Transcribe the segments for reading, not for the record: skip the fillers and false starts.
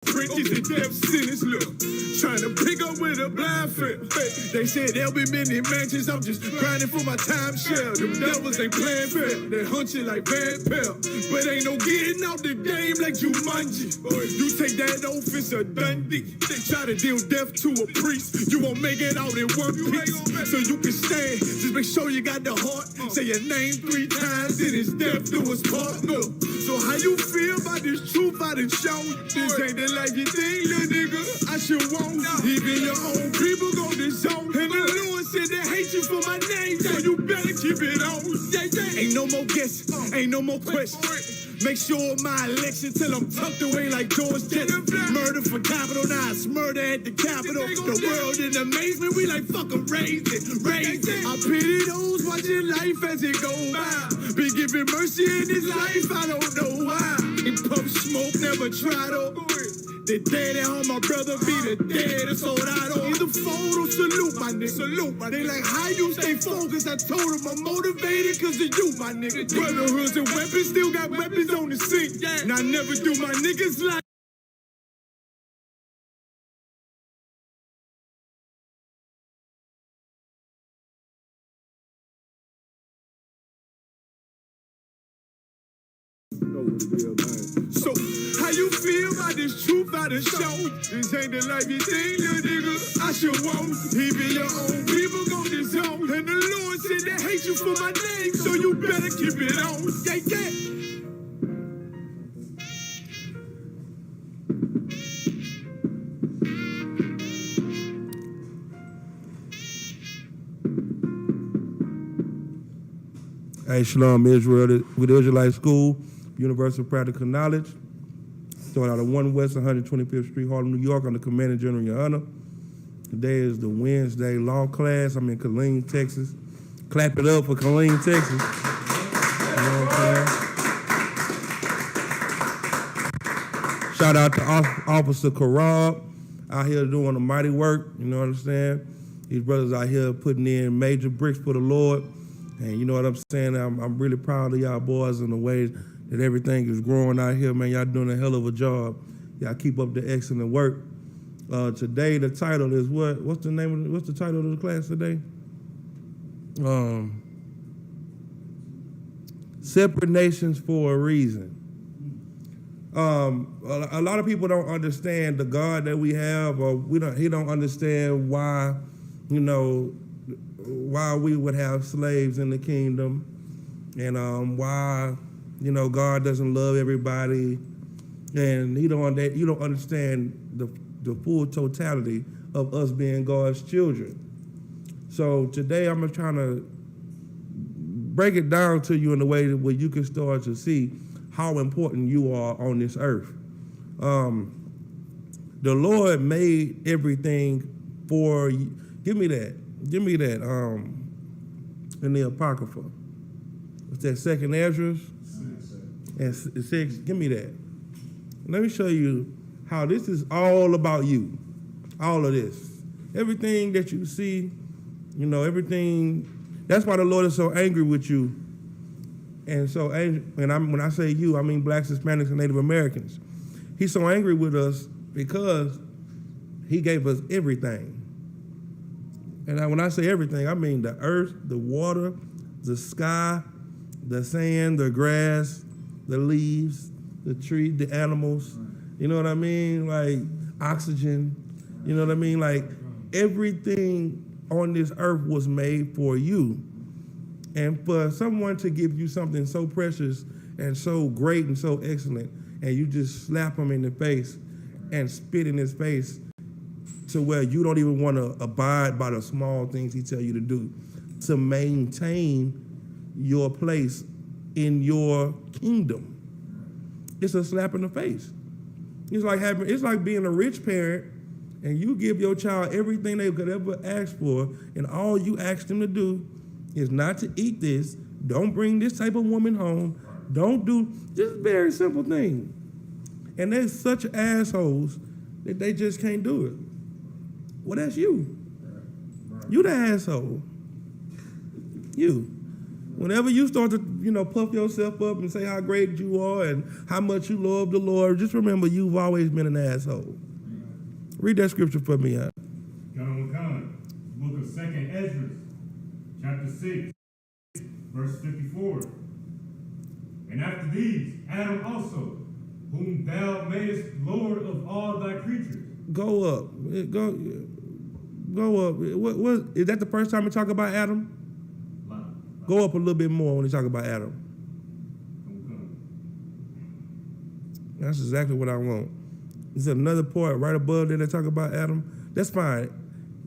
Trenches and death sentence, look. Trying to pick up with a blind friend. Hey, they said there'll be many mansions. I'm just grinding for my time share. Them devils ain't playing fair. They hunt you like Van Pelt. But ain't no getting out the game like Jumanji. You take that oath, it's a Dundee. They try to deal death to a priest. You won't make it out in one piece. So you can stand. Just make sure you got the heart. Say your name 3 times, then it's death do us part. Look. So how you feel about this truth I done shown? This ain't the life you think, little nigga. I should want. Even your own people go disown. And the Lord said they hate you for my name, so you better keep it on. Ain't no more guessing, ain't no more questions. Make sure my election till I'm tucked away like George Jetson. Murder for capital, now it's murder at the Capitol. The world in amazement, we like fuck 'em, raise it, raise it. I pity those watching life as it go by. Been giving mercy in this life, I don't know why. And puff smoke, never tried to. The dead at home, my brother be the dead, that's all I know. Either fold or salute, my nigga. Salute, my nigga. They like, how you stay focused? I told them I'm motivated cause of you, my nigga. Brotherhoods and weapons, still got weapons on the scene. And I never do my niggas like. So, how you feel about this truth I done shown? This ain't the life you think, little nigga. I should want. Even your own people go disown. And the Lord said they hate you for my name, so you better keep it on. Yeah, yeah. Hey, Shalom Israel, with Israelite School, University of Practical Knowledge. Started out at 1 West 125th Street, Harlem, New York, under Commander General Your Honor. Today is the Wednesday law class. I'm in Killeen, Texas. Clap it up for Killeen, Texas. You know what I'm saying? Shout out to Officer Karab out here doing a mighty work. You know what I'm saying? These brothers out here putting in major bricks for the Lord. And you know what I'm saying? I'm really proud of y'all boys in the way that everything is growing out here, man. Y'all doing a hell of a job. Y'all keep up the excellent work. Today the title is what? What's the title of the class today? Separate Nations for a Reason. A lot of people don't understand the God that we have, or he don't understand why, why we would have slaves in the kingdom, and why, God doesn't love everybody, and you don't understand the full totality of us being God's children. So today I'm trying to break it down to you in a way where you can start to see how important you are on this earth. The Lord made everything for you. Give me that. In the Apocrypha. What's that, 2nd Ezra? And 6, give me that. Let me show you how this is all about you. All of this. Everything that you see, everything. That's why the Lord is so angry with you. And so, when I say you, I mean blacks, Hispanics, and Native Americans. He's so angry with us because he gave us everything. And when I say everything, I mean the earth, the water, the sky, the sand, the grass, the leaves, the tree, the animals. You know what I mean? Like oxygen. You know what I mean? Like everything on this earth was made for you. And for someone to give you something so precious and so great and so excellent, and you just slap him in the face and spit in his face to where you don't even want to abide by the small things he tell you to do to maintain your place in your kingdom. It's a slap in the face. It's like being a rich parent and you give your child everything they could ever ask for, and all you ask them to do is not to eat this, don't bring this type of woman home, don't do, just very simple thing. And they're such assholes that they just can't do it. Well, that's you. You the asshole. You. Whenever you start to, puff yourself up and say how great you are and how much you love the Lord, just remember you've always been an asshole. Read that scripture for me, huh? Book of 2nd Ezra, chapter 6, verse 54. And after these, Adam also, whom thou madest Lord of all thy creatures. Go up. Go up. What is that the first time we talk about Adam? Go up a little bit more when we talk about Adam. That's exactly what I want. Is there another part right above there that talk about Adam? That's fine.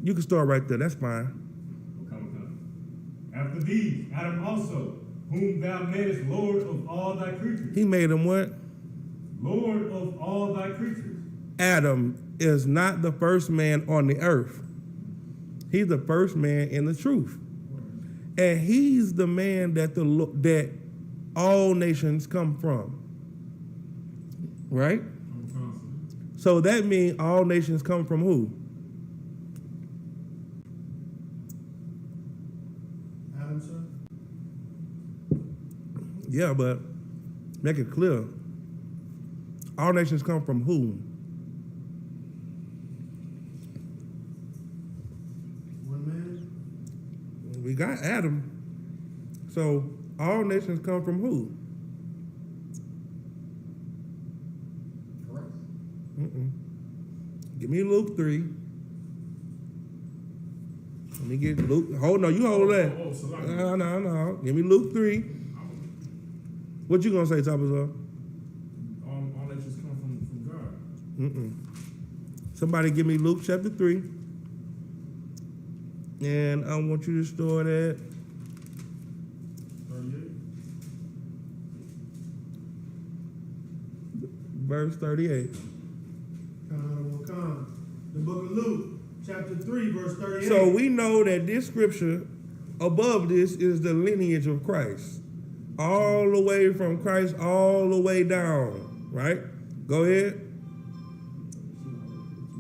You can start right there. That's fine. After these, Adam also, whom thou madest Lord of all thy creatures. He made him what? Lord of all thy creatures. Adam is not the first man on the earth. He's the first man in the truth. And he's the man that that all nations come from. Right? So that means all nations come from who? Adam, sir? Yeah, but make it clear. All nations come from whom? One man? We got Adam. So all nations come from who? Correct. Give me Luke 3. Let me get Luke. Hold on, you hold that. No. Give me Luke 3. What you gonna say, Tabitha? All nations come from God. Somebody give me Luke chapter 3. And I want you to start at 38. verse 38. The book of Luke, chapter 3, verse 38. So we know that this scripture above this is the lineage of Christ. All the way from Christ, all the way down. Right? Go ahead.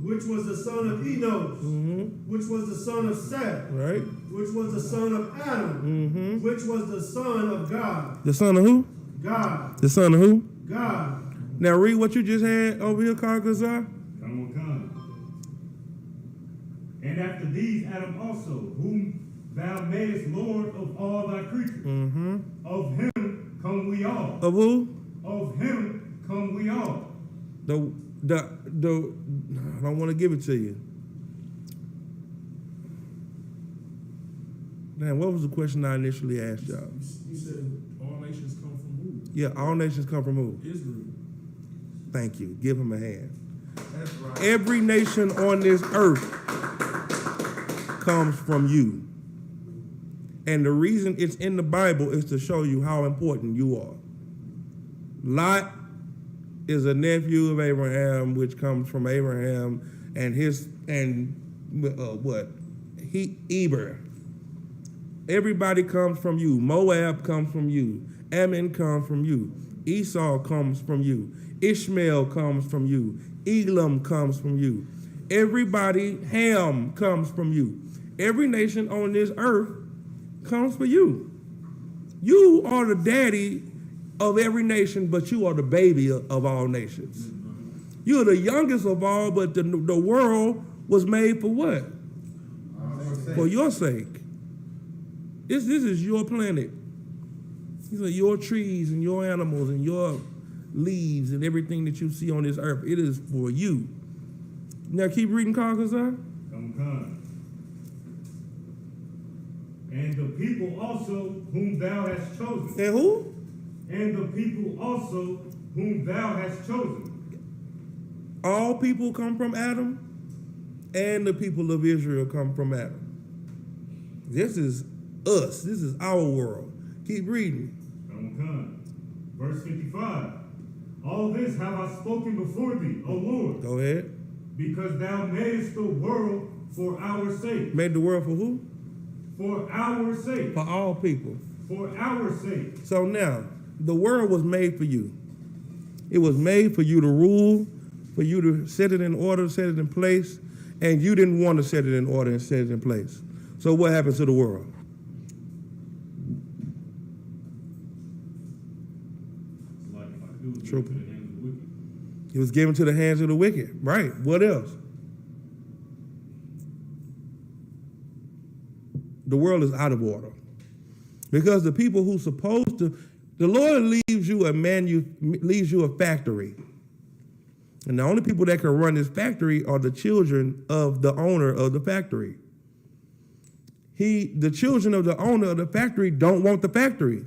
Which was the son of Enos, which was the son of Seth, Right? which was the son of Adam, which was the son of God. The son of who? God. The son of who? God. Now read what you just had over here, Carcazar. Come. And after these, Adam also, whom thou madest Lord of all thy creatures. Of him come we all. Of who? Of him come we all. I don't want to give it to you. Man, what was the question I initially asked y'all? You said all nations come from who? Yeah, all nations come from who? Israel. Thank you. Give him a hand. That's right. Every nation on this earth comes from you. And the reason it's in the Bible is to show you how important you are. Lot is a nephew of Abraham, which comes from Abraham and Eber. Everybody comes from you. Moab comes from you. Ammon comes from you. Esau comes from you. Ishmael comes from you. Elam comes from you. Everybody, Ham comes from you. Every nation on this earth comes from you. You are the daddy of every nation, but you are the baby of all nations. You're the youngest of all, but the world was made for what? For your sake. This is your planet. These are your trees and your animals and your leaves and everything that you see on this earth. It is for you. Now keep reading, Carcazar. Come. And the people also whom thou hast chosen. And who? And the people also whom thou hast chosen. All people come from Adam, and the people of Israel come from Adam. This is us. This is our world. Keep reading. Come. Verse 55. All this have I spoken before thee, O Lord, Go ahead. because thou madest the world for our sake. Made the world for who? For our sake. For all people. For our sake. So now, the world was made for you. It was made for you to rule, for you to set it in order, set it in place, and you didn't want to set it in order and set it in place. So what happened to the world? True. To the hands of the wicked. He was given to the hands of the wicked. Right. What else? The world is out of order. Because the people who supposed to, the Lord leaves you a factory. And the only people that can run this factory are the children of the owner of the factory. The children of the owner of the factory don't want the factory.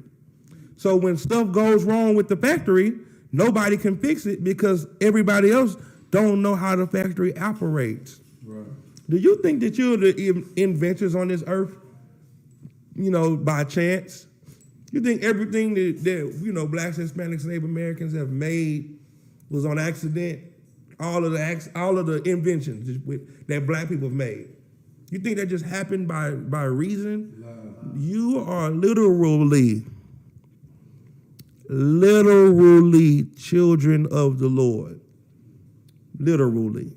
So when stuff goes wrong with the factory, nobody can fix it because everybody else don't know how the factory operates. Right. Do you think that you're the inventors on this earth, by chance? You think everything that blacks, Hispanics, Native Americans have made was on accident? All of the inventions that black people have made. You think that just happened by reason? Nah. You are literally children of the Lord. Literally.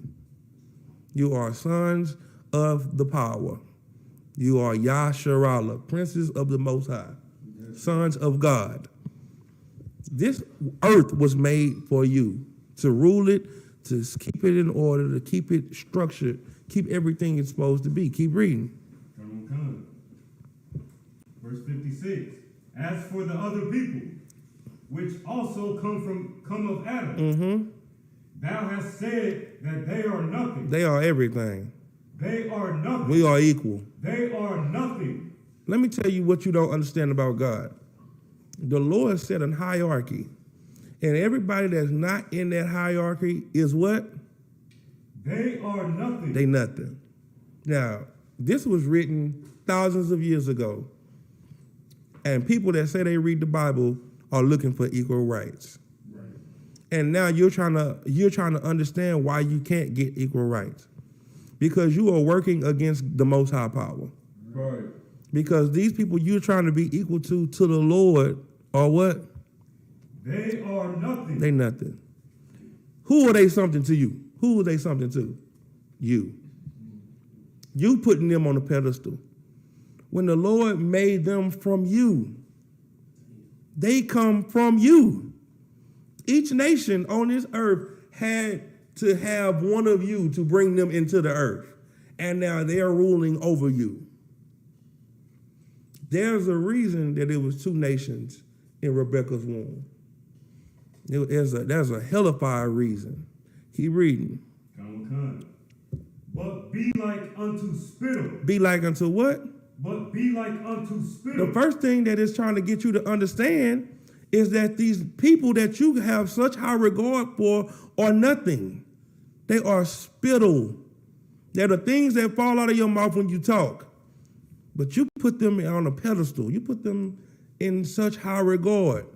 You are sons of the power. You are Yasharallah, princes of the Most High, sons of God. This earth was made for you to rule it, to keep it in order, to keep it structured, keep everything it's supposed to be. Keep reading. Come. Verse 56. As for the other people, which also come of Adam, thou hast said that they are nothing. They are everything. They are nothing. We are equal. They are nothing. Let me tell you what you don't understand about God. The Lord set a hierarchy. And everybody that's not in that hierarchy is what? They are nothing. They nothing. Now, this was written thousands of years ago. And people that say they read the Bible are looking for equal rights. Right. And now you're trying to understand why you can't get equal rights. Because you are working against the Most High power. Right. Because these people you're trying to be equal to the Lord are what? They are nothing. They nothing. Who are they something to you? Who are they something to? You. You putting them on a pedestal. When the Lord made them from you, they come from you. Each nation on this earth had to have one of you to bring them into the earth. And now they're ruling over you. There's a reason that it was two nations in Rebekah's womb. There's a hellified reason. Keep reading. Come. But be like unto spittle. Be like unto what? But be like unto spittle. The first thing that it's trying to get you to understand is that these people that you have such high regard for are nothing. They are spittle. They're the things that fall out of your mouth when you talk. But you put them on a pedestal. You put them in such high regard.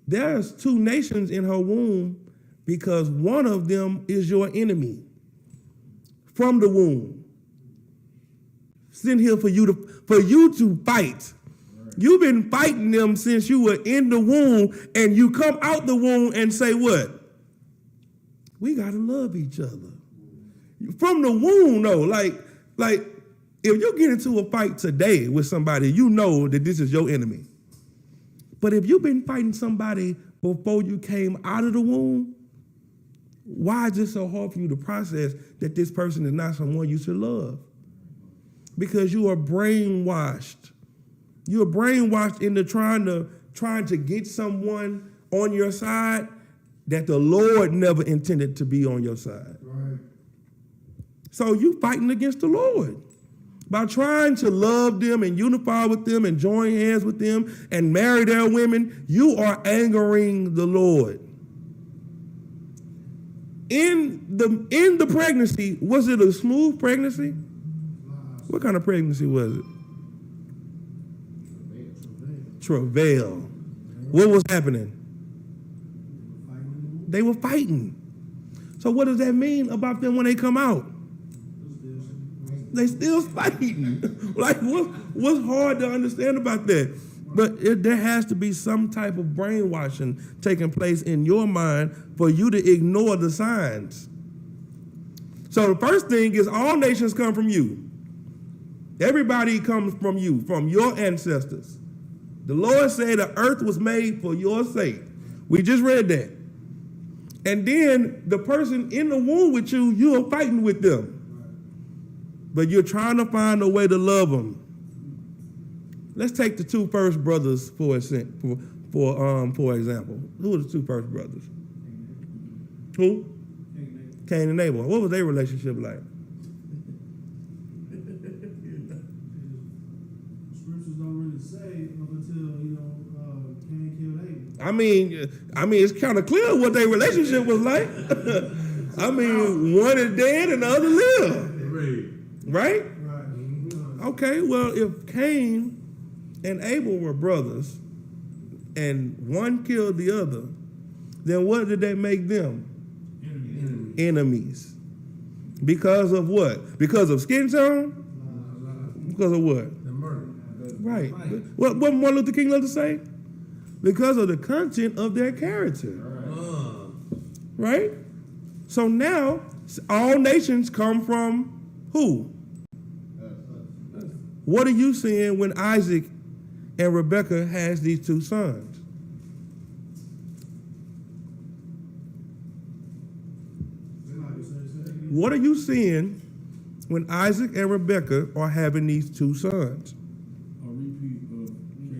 There's two nations in her womb because one of them is your enemy from the womb. Sent here for you to fight. You've been fighting them since you were in the womb, and you come out the womb and say what? We gotta love each other. From the womb, though, like if you get into a fight today with somebody, you know that this is your enemy. But if you've been fighting somebody before you came out of the womb, why is it so hard for you to process that this person is not someone you should love? Because you are brainwashed. You're brainwashed into trying to get someone on your side that the Lord never intended to be on your side. Right. So you fighting against the Lord. By trying to love them and unify with them and join hands with them and marry their women, you are angering the Lord. In the pregnancy, was it a smooth pregnancy? What kind of pregnancy was it? Travail. What was happening? They were fighting. So what does that mean about them when they come out? They still fighting. Like, what's hard to understand about that? But there has to be some type of brainwashing taking place in your mind for you to ignore the signs. So the first thing is all nations come from you. Everybody comes from you, from your ancestors. The Lord said the earth was made for your sake. We just read that. And then the person in the womb with you, you are fighting with them. But you're trying to find a way to love them. Let's take the two first brothers for example. Who are the two first brothers? Who? Cain and Abel. What was their relationship like? Scriptures don't really say up until, Cain killed Abel. I mean, it's kind of clear what their relationship was like. I mean, one is dead and the other live. Right? Right. Okay, well, if Cain and Abel were brothers and one killed the other, then what did that make them? Enemies. Because of what? Because of skin tone? Because of what? The murder. Right. What Martin Luther King loved to say? Because of the content of their character. Right? So now, all nations come from who? What are you seeing when Isaac and Rebekah has these two sons? What are you seeing when Isaac and Rebekah are having these two sons? A repeat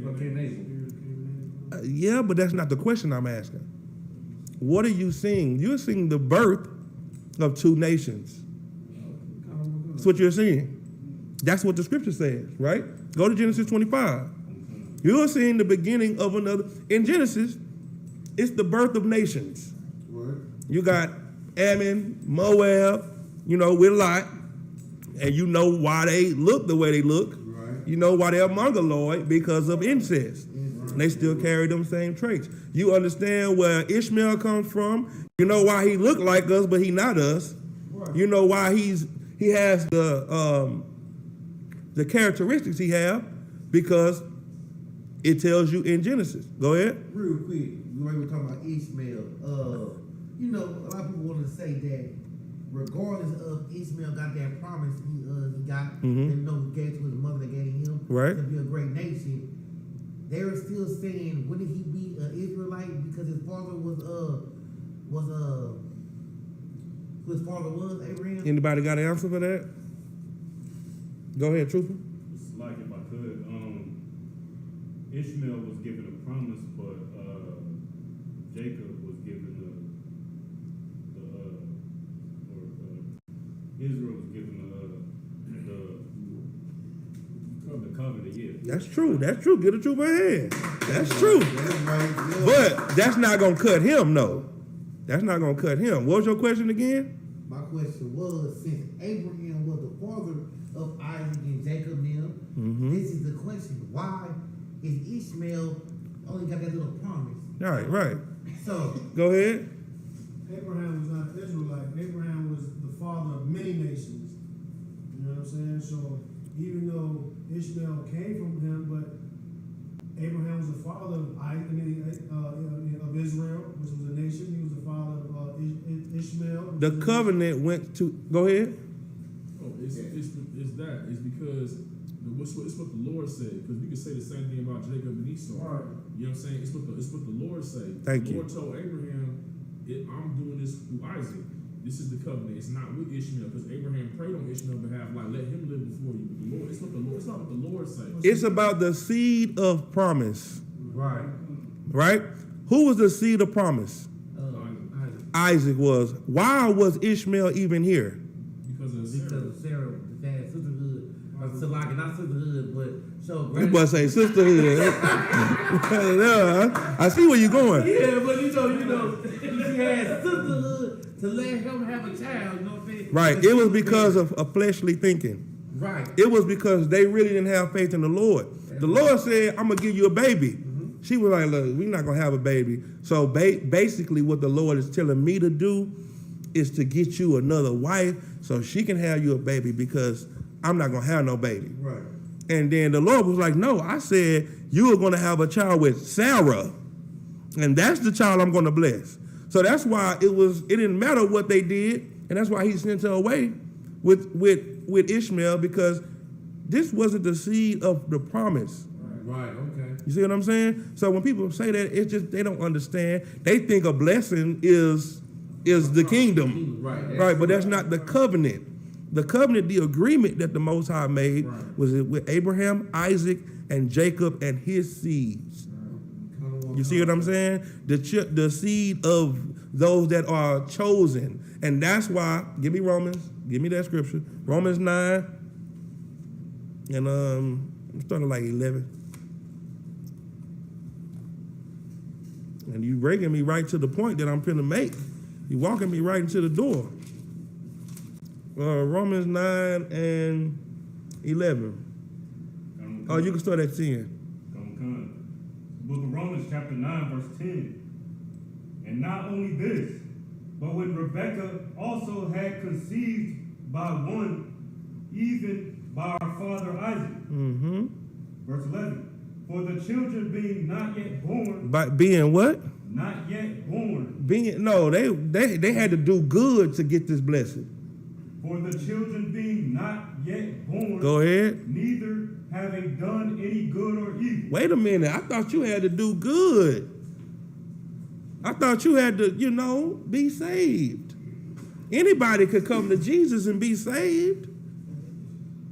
of Cain and Abel. Yeah, but that's not the question I'm asking. What are you seeing? You're seeing the birth of two nations. That's what you're seeing. That's what the scripture says, right? Go to Genesis 25. You're seeing the beginning of another. In Genesis, it's the birth of nations. You got Ammon, Moab, with Lot, and you know why they look the way they look. Right. You know why they're mongoloid, because of incest. They still carry them same traits. You understand where Ishmael comes from. You know why he looked like us, but he not us. Right. You know why he has the characteristics he have, because it tells you in Genesis. Go ahead. Real quick, we were talking about Ishmael. A lot of people want to say that regardless of Ishmael got that promise he got, Mhm. he gave to his mother, that gave him Right. to be a great nation. They were still saying, wouldn't he be an Israelite because his father was who his father was, Abraham? Anybody got an answer for that? Go ahead, Trooper. It's like if I could, Ishmael was given a promise, but Jacob was given Israel was given the covenant. Yeah. That's true. That's true. Get a trooper a hand. That's true. But that's not gonna cut him, no. That's not gonna cut him. What was your question again? My question was, since Abraham was the father of Isaac and Jacob them, Mhm. this is the question. Why is Ishmael only got that little promise? Right. So, Go ahead. Abraham was not Israelite. Abraham was the father of many nations. You know what I'm saying? So even though Ishmael came from him, but Abraham was the father of Israel, which was a nation. He was the father of Ishmael. which The was a covenant went to. Go ahead. Oh, it's that. It's because it's what the Lord said. Because we can say the same thing about Jacob and Esau. Right. You know what I'm saying? It's what the Lord said. Thank the you. Lord told Abraham, I'm doing this through Isaac. This is the covenant. It's not with Ishmael, because Abraham prayed on Ishmael's behalf, like, let him live before you. But the Lord, it's not what the Lord says. It's about the seed of promise. right. Right? Who was the seed of promise? Isaac. Isaac was. Why was Ishmael even here? Because of Because Sarah. of Sarah, the dad's sisterhood. So like, not sisterhood, but so You must say sisterhood. I see where you're going. yeah, but she had sisterhood to let him have a child, you know what I'm saying? Right. It was because of a fleshly thinking. Right. It was because they really didn't have faith in the Lord. The Lord said, I'm going to give you a baby. She was like, look, we're not going to have a baby. So basically what the Lord is telling me to do is to get you another wife so she can have you a baby, because I'm not going to have no baby. Right. And then the Lord was like, no, I said you are going to have a child with Sarah. And that's the child I'm going to bless. So that's why it didn't matter what they did. And that's why he sent her away with Ishmael, because this wasn't the seed of the promise. Right, okay. You see what I'm saying? So when people say that, it's just they don't understand. They think a blessing is the kingdom. Right, but that's not the covenant. The covenant, the agreement that the Most High made was with Abraham, Isaac, and Jacob and his seeds. You see what I'm saying? The seed of those that are chosen. And that's why, give me Romans, give me that scripture. Romans 9, and I'm starting like 11. And you bringing me right to the point that I'm finna make. You walking me right into the door. Romans 9 and 11. Oh, you can start at 10. Book of Romans chapter 9 verse 10. And not only this, but when Rebekah also had conceived by one, even by our father Isaac. Mm-hmm. Verse 11. For the children being not yet born. By being what? Not yet born. They had to do good to get this blessing. For the children being not yet born. Go ahead. Neither having done any good or evil. Wait a minute. I thought you had to do good. I thought you had to, be saved. Anybody could come to Jesus and be saved.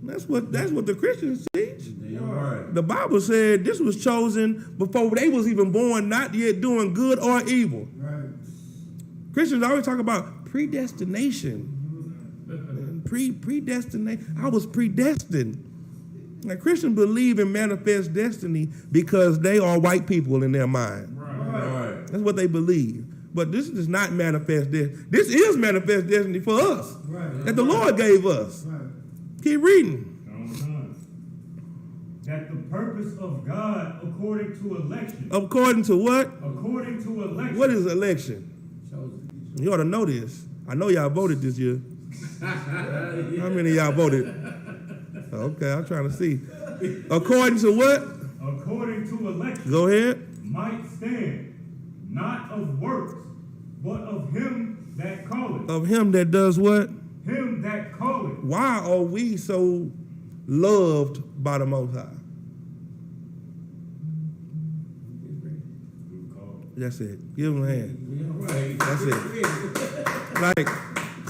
That's what the Christians teach. Right. The Bible said this was chosen before they was even born, not yet doing good or evil. Right. Christians always talk about predestination. Predestination. I was predestined. Now, Christians believe in manifest destiny because they are white people in their mind. Right. That's what they believe. But this is not manifest destiny. This is manifest destiny for us. Right. That the Lord gave us. Right. Keep reading. That the purpose of God according to election. According to what? According to election. What is election? You ought to know this. I know y'all voted this year. How many of y'all voted? Okay, I'm trying to see. According to what? According to election. Go ahead. Might stand, not of works, but of him that calleth. Of him that does what? Him that calleth. Why are we so loved by the Most High? That's it. Give him a hand. That's it. Like,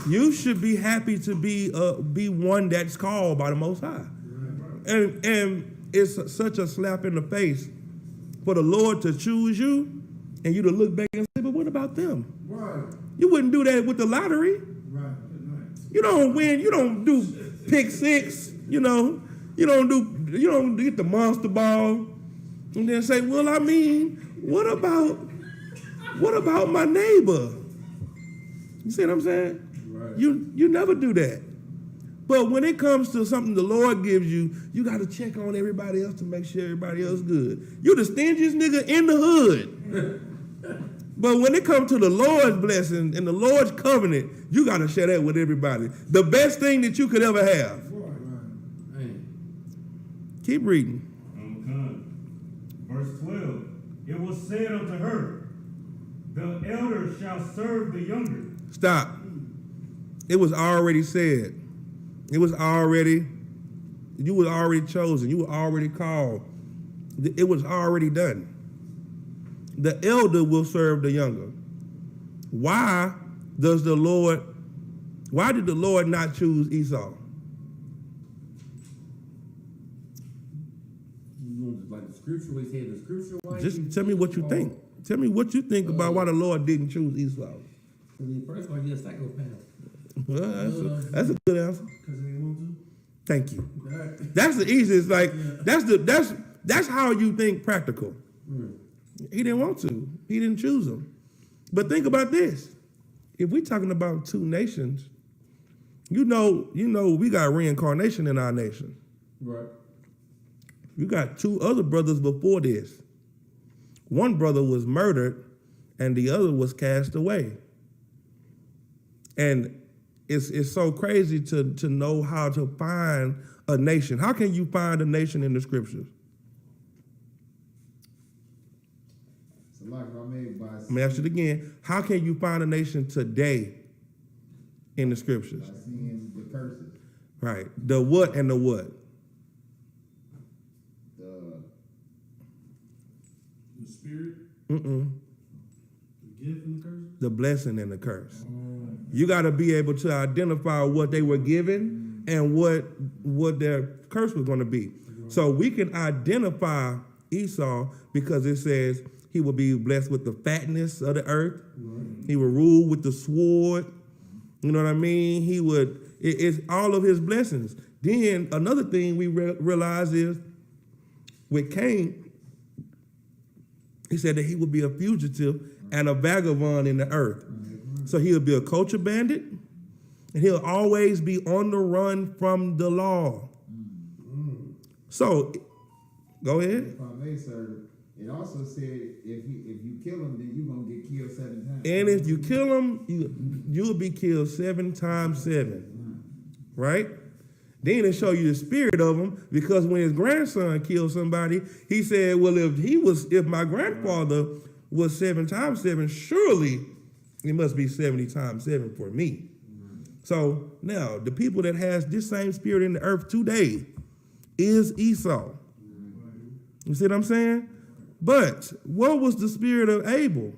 you should be happy to be one that's called by the Most High. And it's such a slap in the face for the Lord to choose you and you to look back and say, but what about them? Right. You wouldn't do that with the lottery. Right. You don't win. You don't do pick six. You don't get the monster ball and then say, well, I mean, what about my neighbor? You see what I'm saying? Right. You never do that. But when it comes to something the Lord gives you, you got to check on everybody else to make sure everybody else good. You the stingiest nigga in the hood. But when it comes to the Lord's blessing and the Lord's covenant, you got to share that with everybody. The best thing that you could ever have. Right. Keep reading. Verse 12. It was said unto her, the elder shall serve the younger. Stop. It was already said. You was already chosen. You were already called. It was already done. The elder will serve the younger. Why did the Lord not choose Esau? Like the scripture, we say the scripture. Just tell me what you think. Tell me what you think about why the Lord didn't choose Esau. First of all, he's a psychopath. Well, that's a good answer. Because they want to. Thank you. That's the easiest. Like that's how you think practical. He didn't want to. He didn't choose them. But think about this. If we're talking about two nations, you know, we got reincarnation in our nation. Right. You got two other brothers before this. One brother was murdered and the other was cast away. And it's so crazy to know how to find a nation. How can you find a nation in the scriptures? Let me ask it again. How can you find a nation today in the scriptures? By seeing the curses. Right. The what and the what? spirit? Mm-mm. The gift and the curse. The blessing and the curse. You got to be able to identify what they were given and what their curse was going to be. So we can identify Esau because it says he will be blessed with the fatness of the earth. He will rule with the sword. You know what I mean? It's all of his blessings. Then another thing we realize is with Cain, he said that he would be a fugitive and a vagabond in the earth. So he'll be a culture bandit, and he'll always be on the run from the law. So, go ahead. If I may, sir, it also said if you kill him, then you're gonna get killed 7 times. And if you kill him, you'll be killed 7 times 7, right? Then it show you the spirit of him, because when his grandson killed somebody, he said, well, if my grandfather was 7 times 7, surely it must be 70 times 7 for me. So now the people that has this same spirit in the earth today is Esau. You see what I'm saying? But what was the spirit of Abel?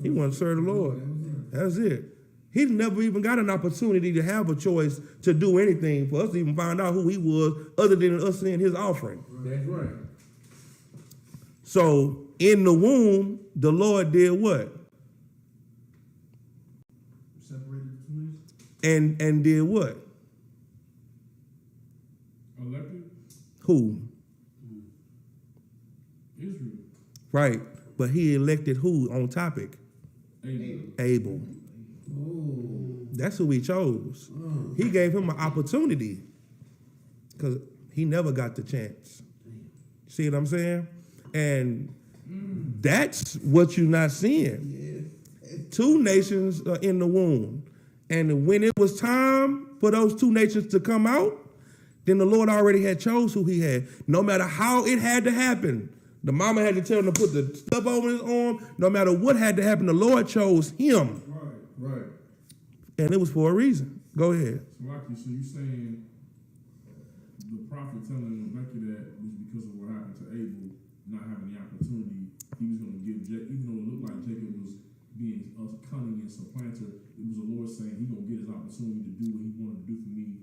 He wanted to serve the Lord. That's it. He's never even got an opportunity to have a choice to do anything for us to even find out who he was, other than us seeing his offering. That's right. So in the womb, the Lord did what? Separated the two nations. And did what? Elected Who? Israel. Right. But he elected who on topic? Abel. That's who he chose. He gave him an opportunity because he never got the chance. See what I'm saying? And that's what you're not seeing. 2 nations are in the womb. And when it was time for those 2 nations to come out, then the Lord already had chose who he had. No matter how it had to happen. The mama had to tell him to put the stuff over his arm. No matter what had to happen, the Lord chose him. Right. And it was for a reason. Go ahead. So, Rocky, so you saying the prophet telling Rebecca that was because of what happened to Abel, not having the opportunity, he was going to give Jacob, even though it looked like Jacob was being a cunning and supplanter, it was the Lord saying he's going to get his opportunity to do what he wanted to do for me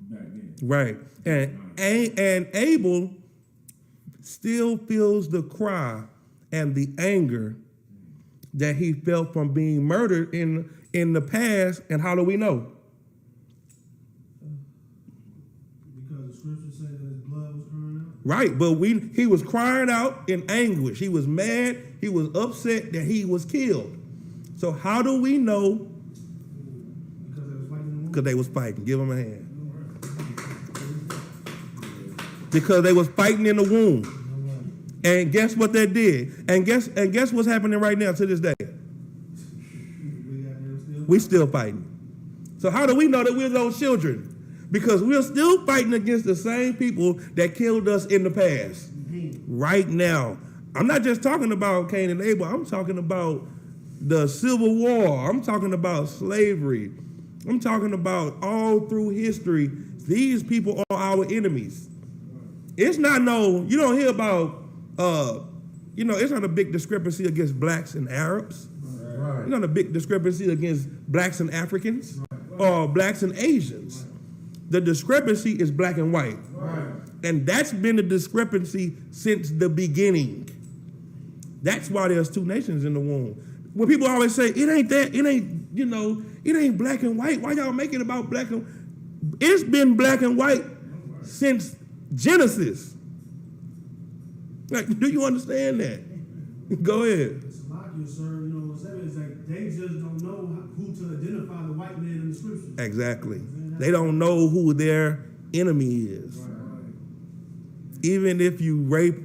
back then. Right. And Abel still feels the cry and the anger that he felt from being murdered in the past. And how do we know? Because the scriptures say that his blood was crying out. Right, but he was crying out in anguish. He was mad. He was upset that he was killed. So how do we know? Because they was fighting in the womb. Because they was fighting. Give them a hand. Because they was fighting in the womb. And guess what they did? And guess what's happening right now to this day? We still fighting. So how do we know that we're those children? Because we're still fighting against the same people that killed us in the past. Right now. I'm not just talking about Cain and Abel. I'm talking about the Civil War. I'm talking about slavery. I'm talking about all through history. These people are our enemies. It's not you don't hear about, it's not a big discrepancy against blacks and Arabs. Right. It's not a big discrepancy against blacks and Africans or blacks and Asians. The discrepancy is black and white. Right. And that's been the discrepancy since the beginning. That's why there's 2 nations in the womb. When people always say, it ain't black and white. Why y'all make it about black and It's been black and white since Genesis. Like, do you understand that? Go ahead. It's like you, sir. What's happening is like they just don't know who to identify the white man in the scriptures. Exactly. They don't know who their enemy is. Right. Even if you rape,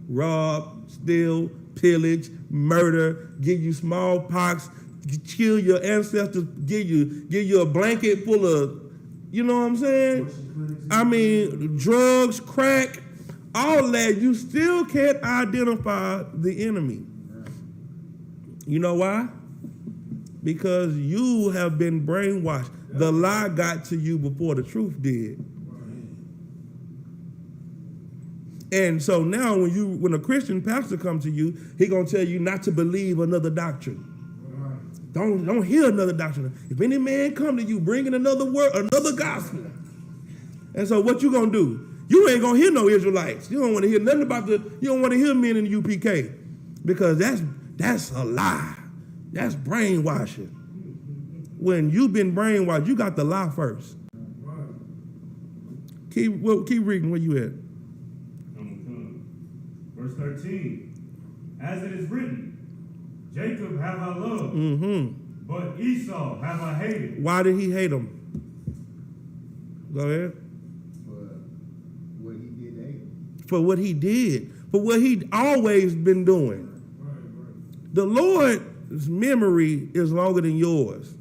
rob, steal, pillage, murder, give you smallpox, kill your ancestors, give you a blanket full of, you know what I'm saying? I mean, drugs, crack, all that, you still can't identify the enemy. You know why? Because you have been brainwashed. The lie got to you before the truth did. And so now when a Christian pastor comes to you, he gonna tell you not to believe another doctrine. Don't hear another doctrine. If any man come to you bringing another word, another gospel. And so what you gonna do? You ain't gonna hear no Israelites. You don't want to hear nothing about you don't want to hear men in the UPK. Because that's a lie. That's brainwashing. When you've been brainwashed, you got the lie first. Keep reading where you at. Verse 13. As it is written, Jacob have I loved, but Esau have I hated. Why did he hate him? Go ahead. For what he did to Abraham. For what he did. For what he'd always been doing. The Lord's memory is longer than yours.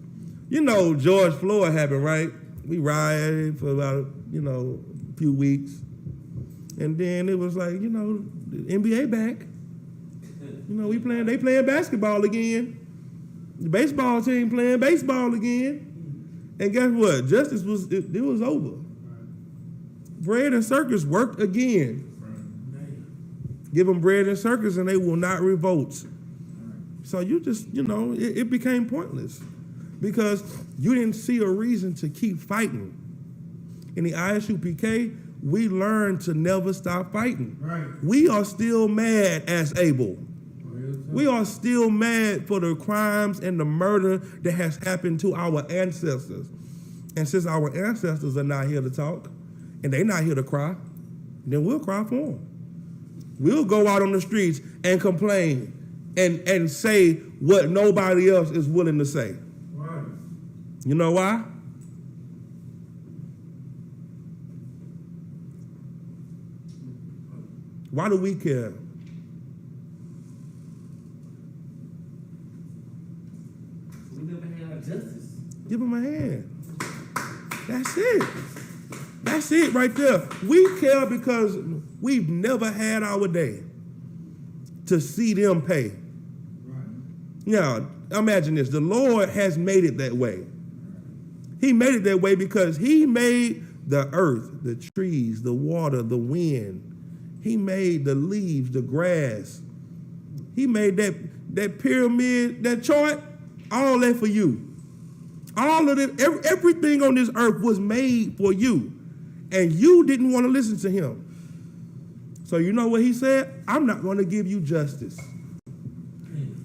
You know, George Floyd happened, right? We rioted for about, a few weeks. And then it was like, the NBA back. They playing basketball again. The baseball team playing baseball again. And guess what? Justice was over. Bread and circus worked again. Give them bread and circus and they will not revolt. So you just, it became pointless because you didn't see a reason to keep fighting. In the ISUPK, we learned to never stop fighting. Right. We are still mad as Abel. We are still mad for the crimes and the murder that has happened to our ancestors. And since our ancestors are not here to talk, and they're not here to cry, then we'll cry for them. We'll go out on the streets and complain and say what nobody else is willing to say. Right. You know why? Why do we care? We never had justice. Give them a hand. That's it. That's it right there. We care because we've never had our day to see them pay. Right. Now, imagine this. The Lord has made it that way. He made it that way because he made the earth, the trees, the water, the wind. He made the leaves, the grass. He made that pyramid, that chart, all that for you. All of it, everything on this earth was made for you. And you didn't want to listen to him. So you know what he said? I'm not going to give you justice.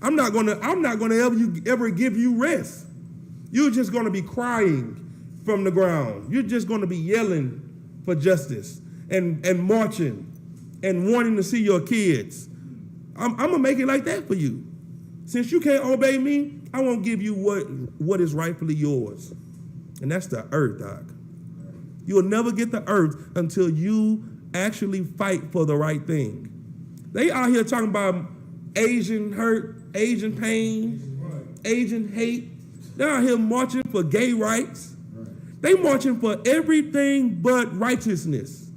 I'm not going to ever give you rest. You're just going to be crying from the ground. You're just going to be yelling for justice and marching and wanting to see your kids. I'm going to make it like that for you. Since you can't obey me, I won't give you what is rightfully yours. And that's the earth, Doc. You'll never get the earth until you actually fight for the right thing. They out here talking about Asian hurt, Asian pain, Asian hate. They're out here marching for gay rights. They marching for everything but righteousness.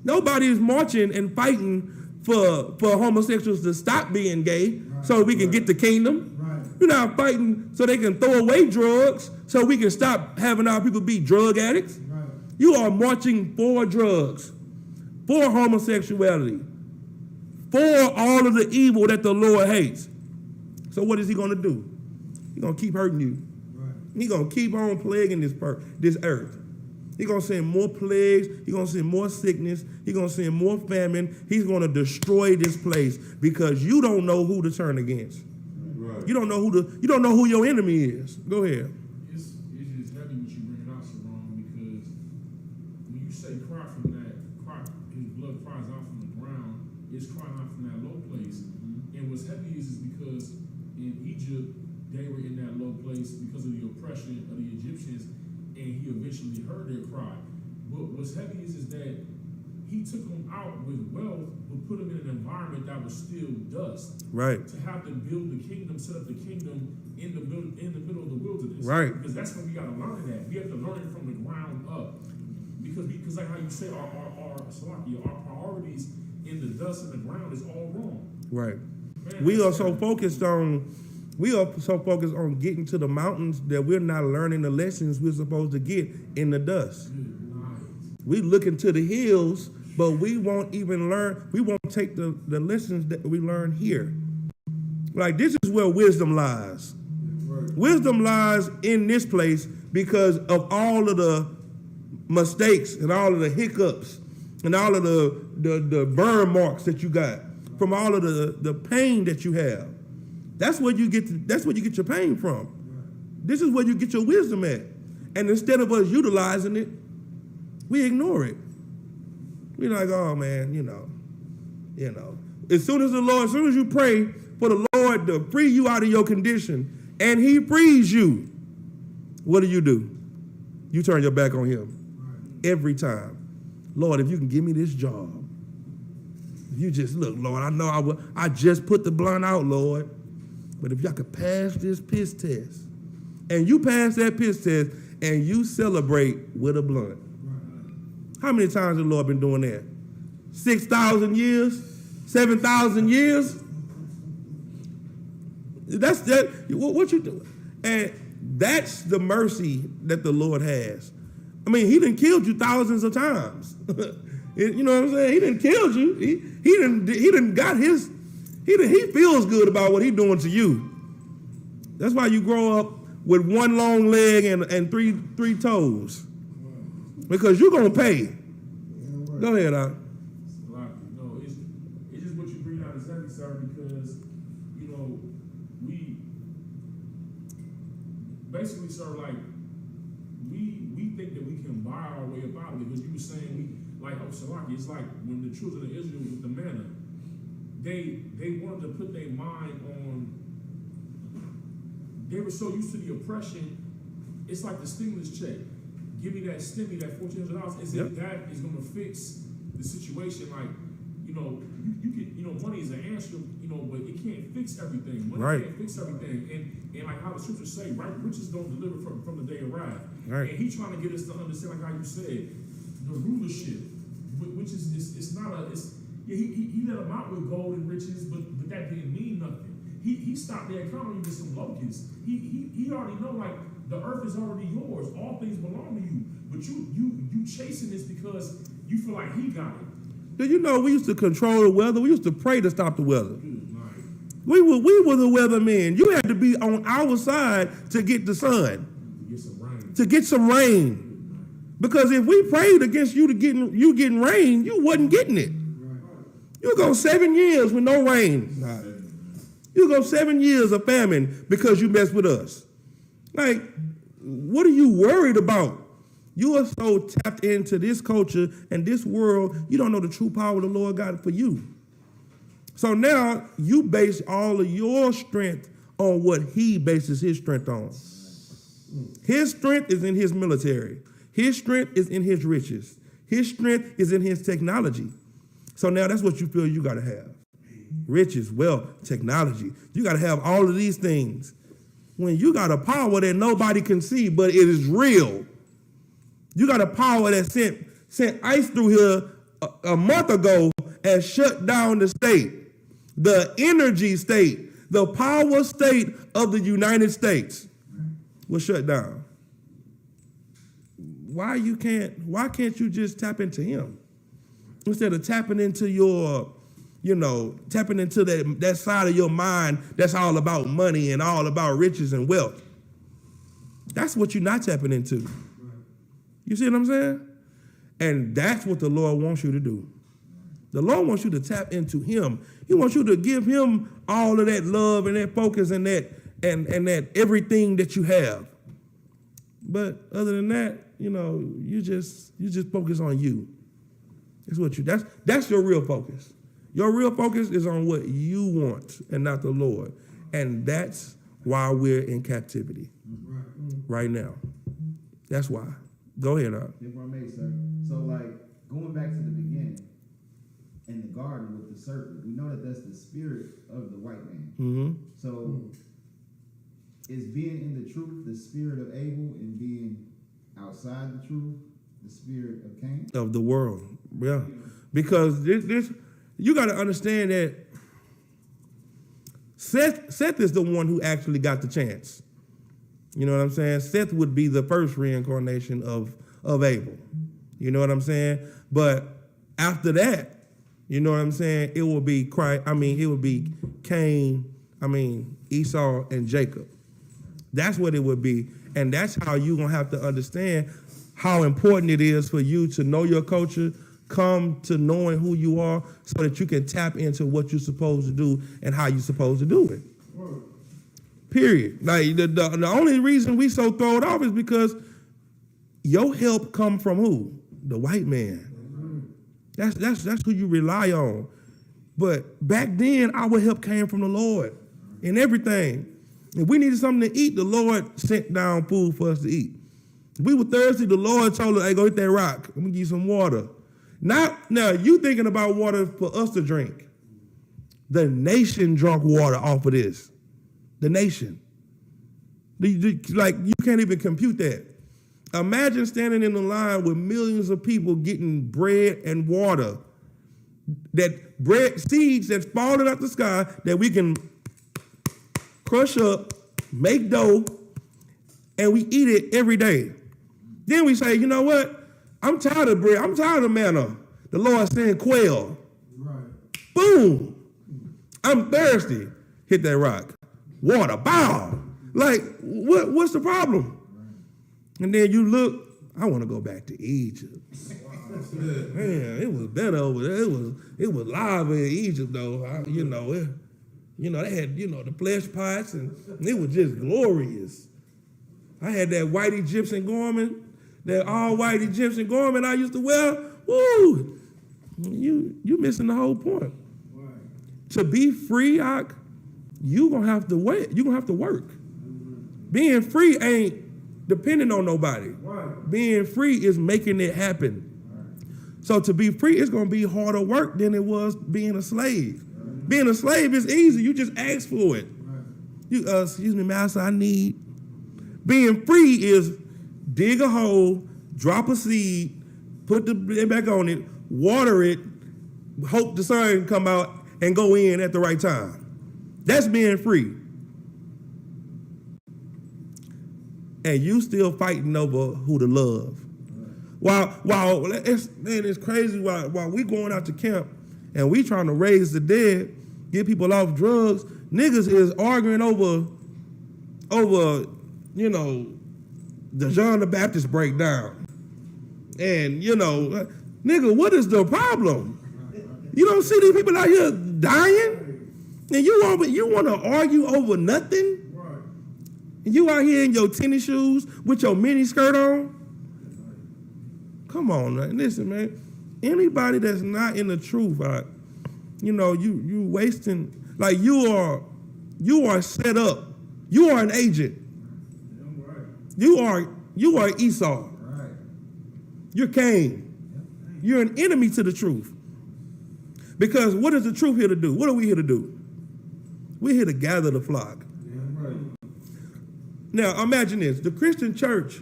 Nobody is marching and fighting for homosexuals to stop being gay so we can get the kingdom. You're not fighting so they can throw away drugs so we can stop having our people be drug addicts. You are marching for drugs, for homosexuality, for all of the evil that the Lord hates. So what is he going to do? He's going to keep hurting you. He's going to keep on plaguing this earth. He's going to send more plagues. He's going to send more sickness. He's going to send more famine. He's going to destroy this place because you don't know who to turn against. Right. You don't know who your enemy is. Go ahead. It's just heavy what you bring out, Sharon, because when you say cry from that, his blood cries out from the ground, it's crying out from that low place. And what's heavy is because in Egypt, they were in that low place because of the oppression of the Egyptians, and he eventually heard their cry. But what's heavy is that he took them out with wealth, but put them in an environment that was still dust. Right. To have to build the kingdom, set up the kingdom in the middle of the wilderness. Right. Because that's when we got to learn that. We have to learn it from the ground up. Because like how you say, our priorities in the dust and the ground is all wrong. Right. Man, we are so focused on getting to the mountains that we're not learning the lessons we're supposed to get in the dust. We look into the hills but we won't even learn, we won't take the lessons that we learn here. Like, this is where wisdom lies. Wisdom lies in this place because of all of the mistakes and all of the hiccups and all of the burn marks that you got from all of the pain that you have. That's where you get your pain from. This is where you get your wisdom at. And instead of us utilizing it, we ignore it. We're like, oh man, you know. As soon as you pray for the Lord to free you out of your condition, and he frees you, what do? You turn your back on him every time. Lord, if you can give me this job, you just look, Lord, I know I just put the blunt out, Lord, but if y'all could pass this piss test, and you pass that piss test, and you celebrate with a blunt. How many times has the Lord been doing that? 6,000 years? 7,000 years? That's that. What you do? And that's the mercy that the Lord has. I mean, he done killed you thousands of times. You know what I'm saying? He didn't kill you. He feels good about what he's doing to you. That's why you grow up with one long leg and three toes. Because you're gonna pay. Go ahead, Doc. No, it's just what you bring out exactly, sir, because we basically, sir, like we think that we can buy our way up out of it, because you were saying Salaki, it's like when the children of Israel with the manna, they wanted to put their mind on, they were so used to the oppression, it's like the stimulus check. Give me that stimmy, that $1,400, as if that is going to fix the situation. Like, you can, money is an answer, but it can't fix everything. Money can't fix everything. And like how the scriptures say, right, riches don't deliver from the day arrive. Right. And he's trying to get us to understand, like how you said, the rulership, which is it's not a, he let them out with gold and riches, but that didn't mean nothing. He stopped the economy with some locusts. He already know, like, the earth is already yours. All things belong to you. But you chasing this because you feel like he got it. Did you know we used to control the weather? We used to pray to stop the weather. We were the weathermen. You had to be on our side to get the sun. To get some rain. Because if we prayed against you getting rain, you wasn't getting it. You go 7 years with no rain. You go 7 years of famine because you messed with us. Like, what are you worried about? You are so tapped into this culture and this world, you don't know the true power the Lord got for you. So now you base all of your strength on what he bases his strength on. His strength is in his military. His strength is in his riches. His strength is in his technology. So now that's what you feel you got to have. Riches, wealth, technology. You got to have all of these things. When you got a power that nobody can see, but it is real. You got a power that sent ice through here a month ago and shut down the state. The energy state, the power state of the United States was shut down. Why can't you just tap into him? Instead of tapping into tapping into that side of your mind that's all about money and all about riches and wealth. That's what you're not tapping into. You see what I'm saying? And that's what the Lord wants you to do. The Lord wants you to tap into him. He wants you to give him all of that love and that focus and that everything that you have. But other than that, you just focus on you. That's your real focus. Your real focus is on what you want and not the Lord. And that's why we're in captivity right now. That's why. Go ahead, If I may, sir. So, like, going back to the beginning, in the garden with the serpent, we know that that's the spirit of the white man. Mm-hmm. So, is being in the truth the spirit of Abel, and being outside the truth the spirit of Cain? Of the world, yeah. Because this you got to understand that Seth is the one who actually got the chance. You know what I'm saying? Seth would be the first reincarnation of Abel. You know what I'm saying? But After that, you know what I'm saying? It will be it would be Cain, Esau and Jacob. That's what it would be. And that's how you're going to have to understand how important it is for you to know your culture, come to knowing who you are so that you can tap into what you're supposed to do and how you're supposed to do it. Period. Like the only reason we so thrown off is because your help come from who? The white man. That's who you rely on. But back then, our help came from the Lord in everything. If we needed something to eat, the Lord sent down food for us to eat. If we were thirsty, the Lord told us, hey, go hit that rock. I'm gonna give you some water. Now you thinking about water for us to drink. The nation drank water off of this. The nation. Like, you can't even compute that. Imagine standing in the line with millions of people getting bread and water. That bread seeds that's falling out the sky that we can crush up, make dough, and we eat it every day. Then we say, you know what? I'm tired of bread. I'm tired of manna. The Lord sent quail. Right. Boom. I'm thirsty. Hit that rock. Water. Bow. Like, what's the problem? And then you look, I want to go back to Egypt. Man, it was better over there. It was live in Egypt though. They had, the flesh pots and it was just glorious. I had that white Egyptian garment, that all white Egyptian garment I used to wear. Woo! You missing the whole point. Right. To be free, you gonna have to wait. You gonna have to work. Being free ain't depending on nobody. Right. Being free is making it happen. Right. So to be free, it's gonna be harder work than it was being a slave. Right. Being a slave is easy. You just ask for it. Right. Excuse me, master, I need. Being free is dig a hole, drop a seed, put the bread back on it, water it, hope the sun come out and go in at the right time. That's being free. And you still fighting over who to love. While it's crazy while we going out to camp and we trying to raise the dead, get people off drugs, niggas is arguing over the John the Baptist breakdown. And nigga, what is the problem? You don't see these people out here dying? And you want to argue over nothing? And you out here in your tennis shoes with your mini skirt on? Come on, man. Listen, man. Anybody that's not in the truth, you wasting. Like you are set up. You are an agent. You are Esau. You're Cain. You're an enemy to the truth. Because what is the truth here to do? What are we here to do? We're here to gather the flock. Now, imagine this. The Christian church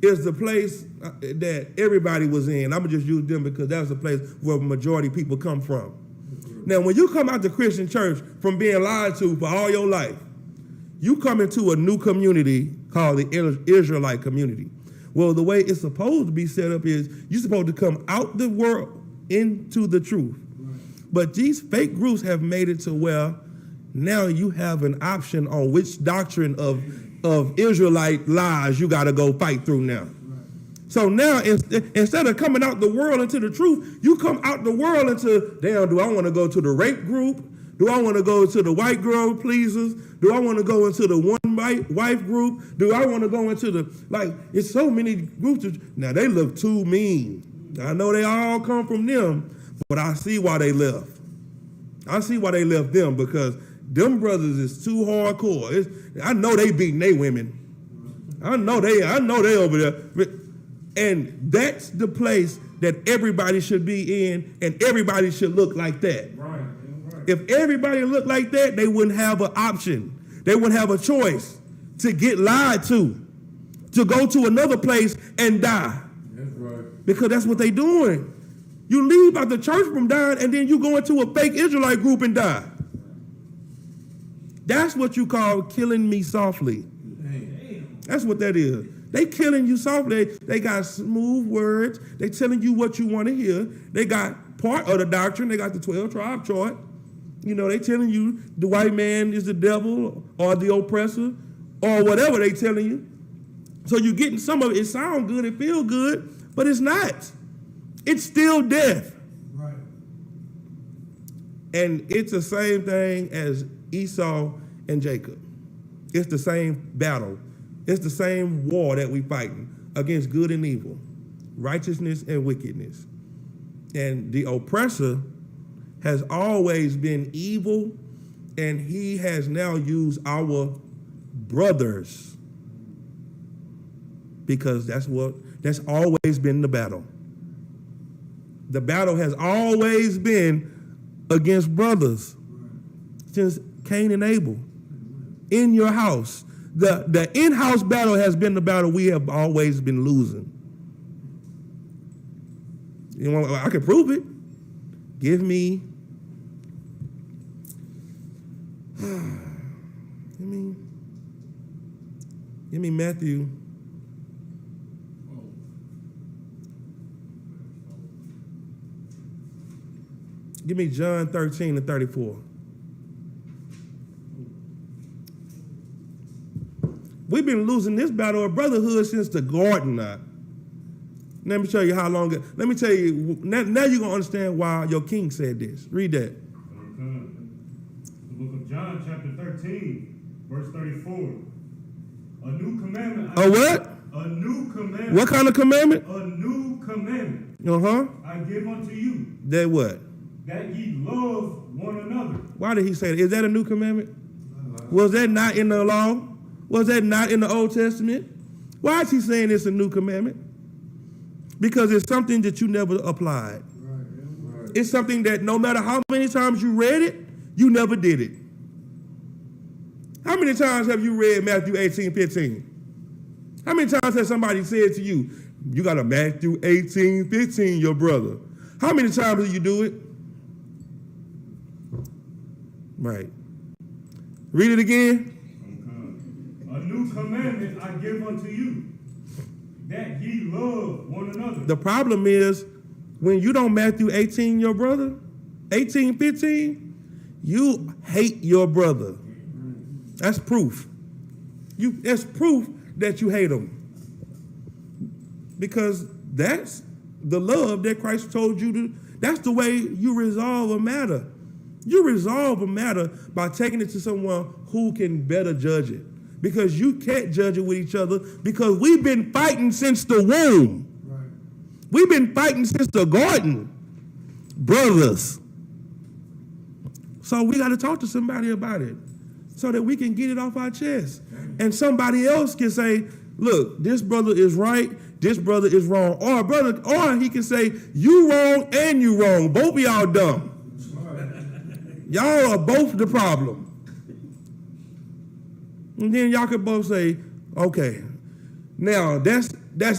is the place that everybody was in. I'm going to just use them because that's the place where the majority of people come from. Now, when you come out the Christian church from being lied to for all your life, you come into a new community called the Israelite community. Well, the way it's supposed to be set up is you're supposed to come out the world into the truth. But these fake groups have made it to where now you have an option on which doctrine of Israelite lies you got to go fight through now. So now, instead of coming out the world into the truth, you come out the world into, damn, do I want to go to the rape group? Do I want to go to the white girl pleasers? Do I want to go into the one wife group? Do I want to go into it's so many groups. Now, they look too mean. I know they all come from them, but I see why they left. I see why they left them because them brothers is too hardcore. I know they beating they women. I know they over there. And that's the place that everybody should be in, and everybody should look like that. Right. If everybody looked like that, they wouldn't have an option. They wouldn't have a choice to get lied to go to another place and die. That's right. Because that's what they doing. You leave out the church from dying, and then you go into a fake Israelite group and die. That's what you call killing me softly. Damn. That's what that is. They killing you softly. They got smooth words. They telling you what you want to hear. They got part of the doctrine. They got the 12 tribe chart. You know, they telling you the white man is the devil or the oppressor or whatever they telling you. So you're getting some of it. It sounds good, it feels good, but it's not. It's still death. Right. And it's the same thing as Esau and Jacob. It's the same battle. It's the same war that we fighting against good and evil, righteousness and wickedness. And the oppressor has always been evil, and he has now used our brothers because that's always been the battle. The battle has always been against brothers since Cain and Abel. In your house, the in-house battle has been the battle we have always been losing. You know, I can prove it. Give me Matthew. Give me John 13 and 34. We've been losing this battle of brotherhood since the garden. Let me show you how long. Let me tell you. Now you're going to understand why your king said this. Read that. The book of John, chapter 13, verse 34. A new commandment. A what? A new commandment. What kind of commandment? A new commandment. Uh-huh. I give unto you. That what? That ye love one another. Why did he say that? Is that a new commandment? Was that not in the law? Was that not in the Old Testament? Why is he saying it's a new commandment? Because it's something that you never applied. Right. It's something that no matter how many times you read it, you never did it. How many times have you read Matthew 18:15? How many times has somebody said to you, you got a Matthew 18:15, your brother? How many times do you do it? Right. Read it again. A new commandment I give unto you, that ye love one another. The problem is, when you don't Matthew 18 your brother, 18:15, you hate your brother. That's proof. That's proof that you hate him. Because that's the love that Christ told you to, that's the way you resolve a matter. You resolve a matter by taking it to someone who can better judge it. Because you can't judge it with each other, because we've been fighting since the womb. Right. We've been fighting since the garden. Brothers. So we got to talk to somebody about it so that we can get it off our chest. And somebody else can say, look, this brother is right, this brother is wrong. Or he can say, you wrong and you wrong. Both of y'all dumb. Y'all are both the problem. And then y'all could both say, okay, now that's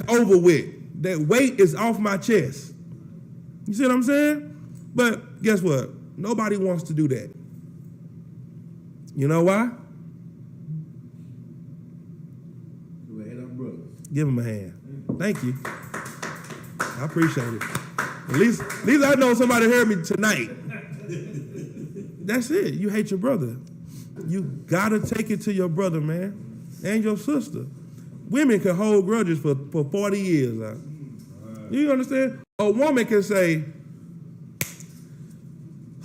over with. That weight is off my chest. You see what I'm saying? But guess what? Nobody wants to do that. You know why? Give him a hand. Thank you. I appreciate it. At least I know somebody heard me tonight. That's it. You hate your brother. You gotta take it to your brother, man, and your sister. Women can hold grudges for 40 years. You understand? A woman can say,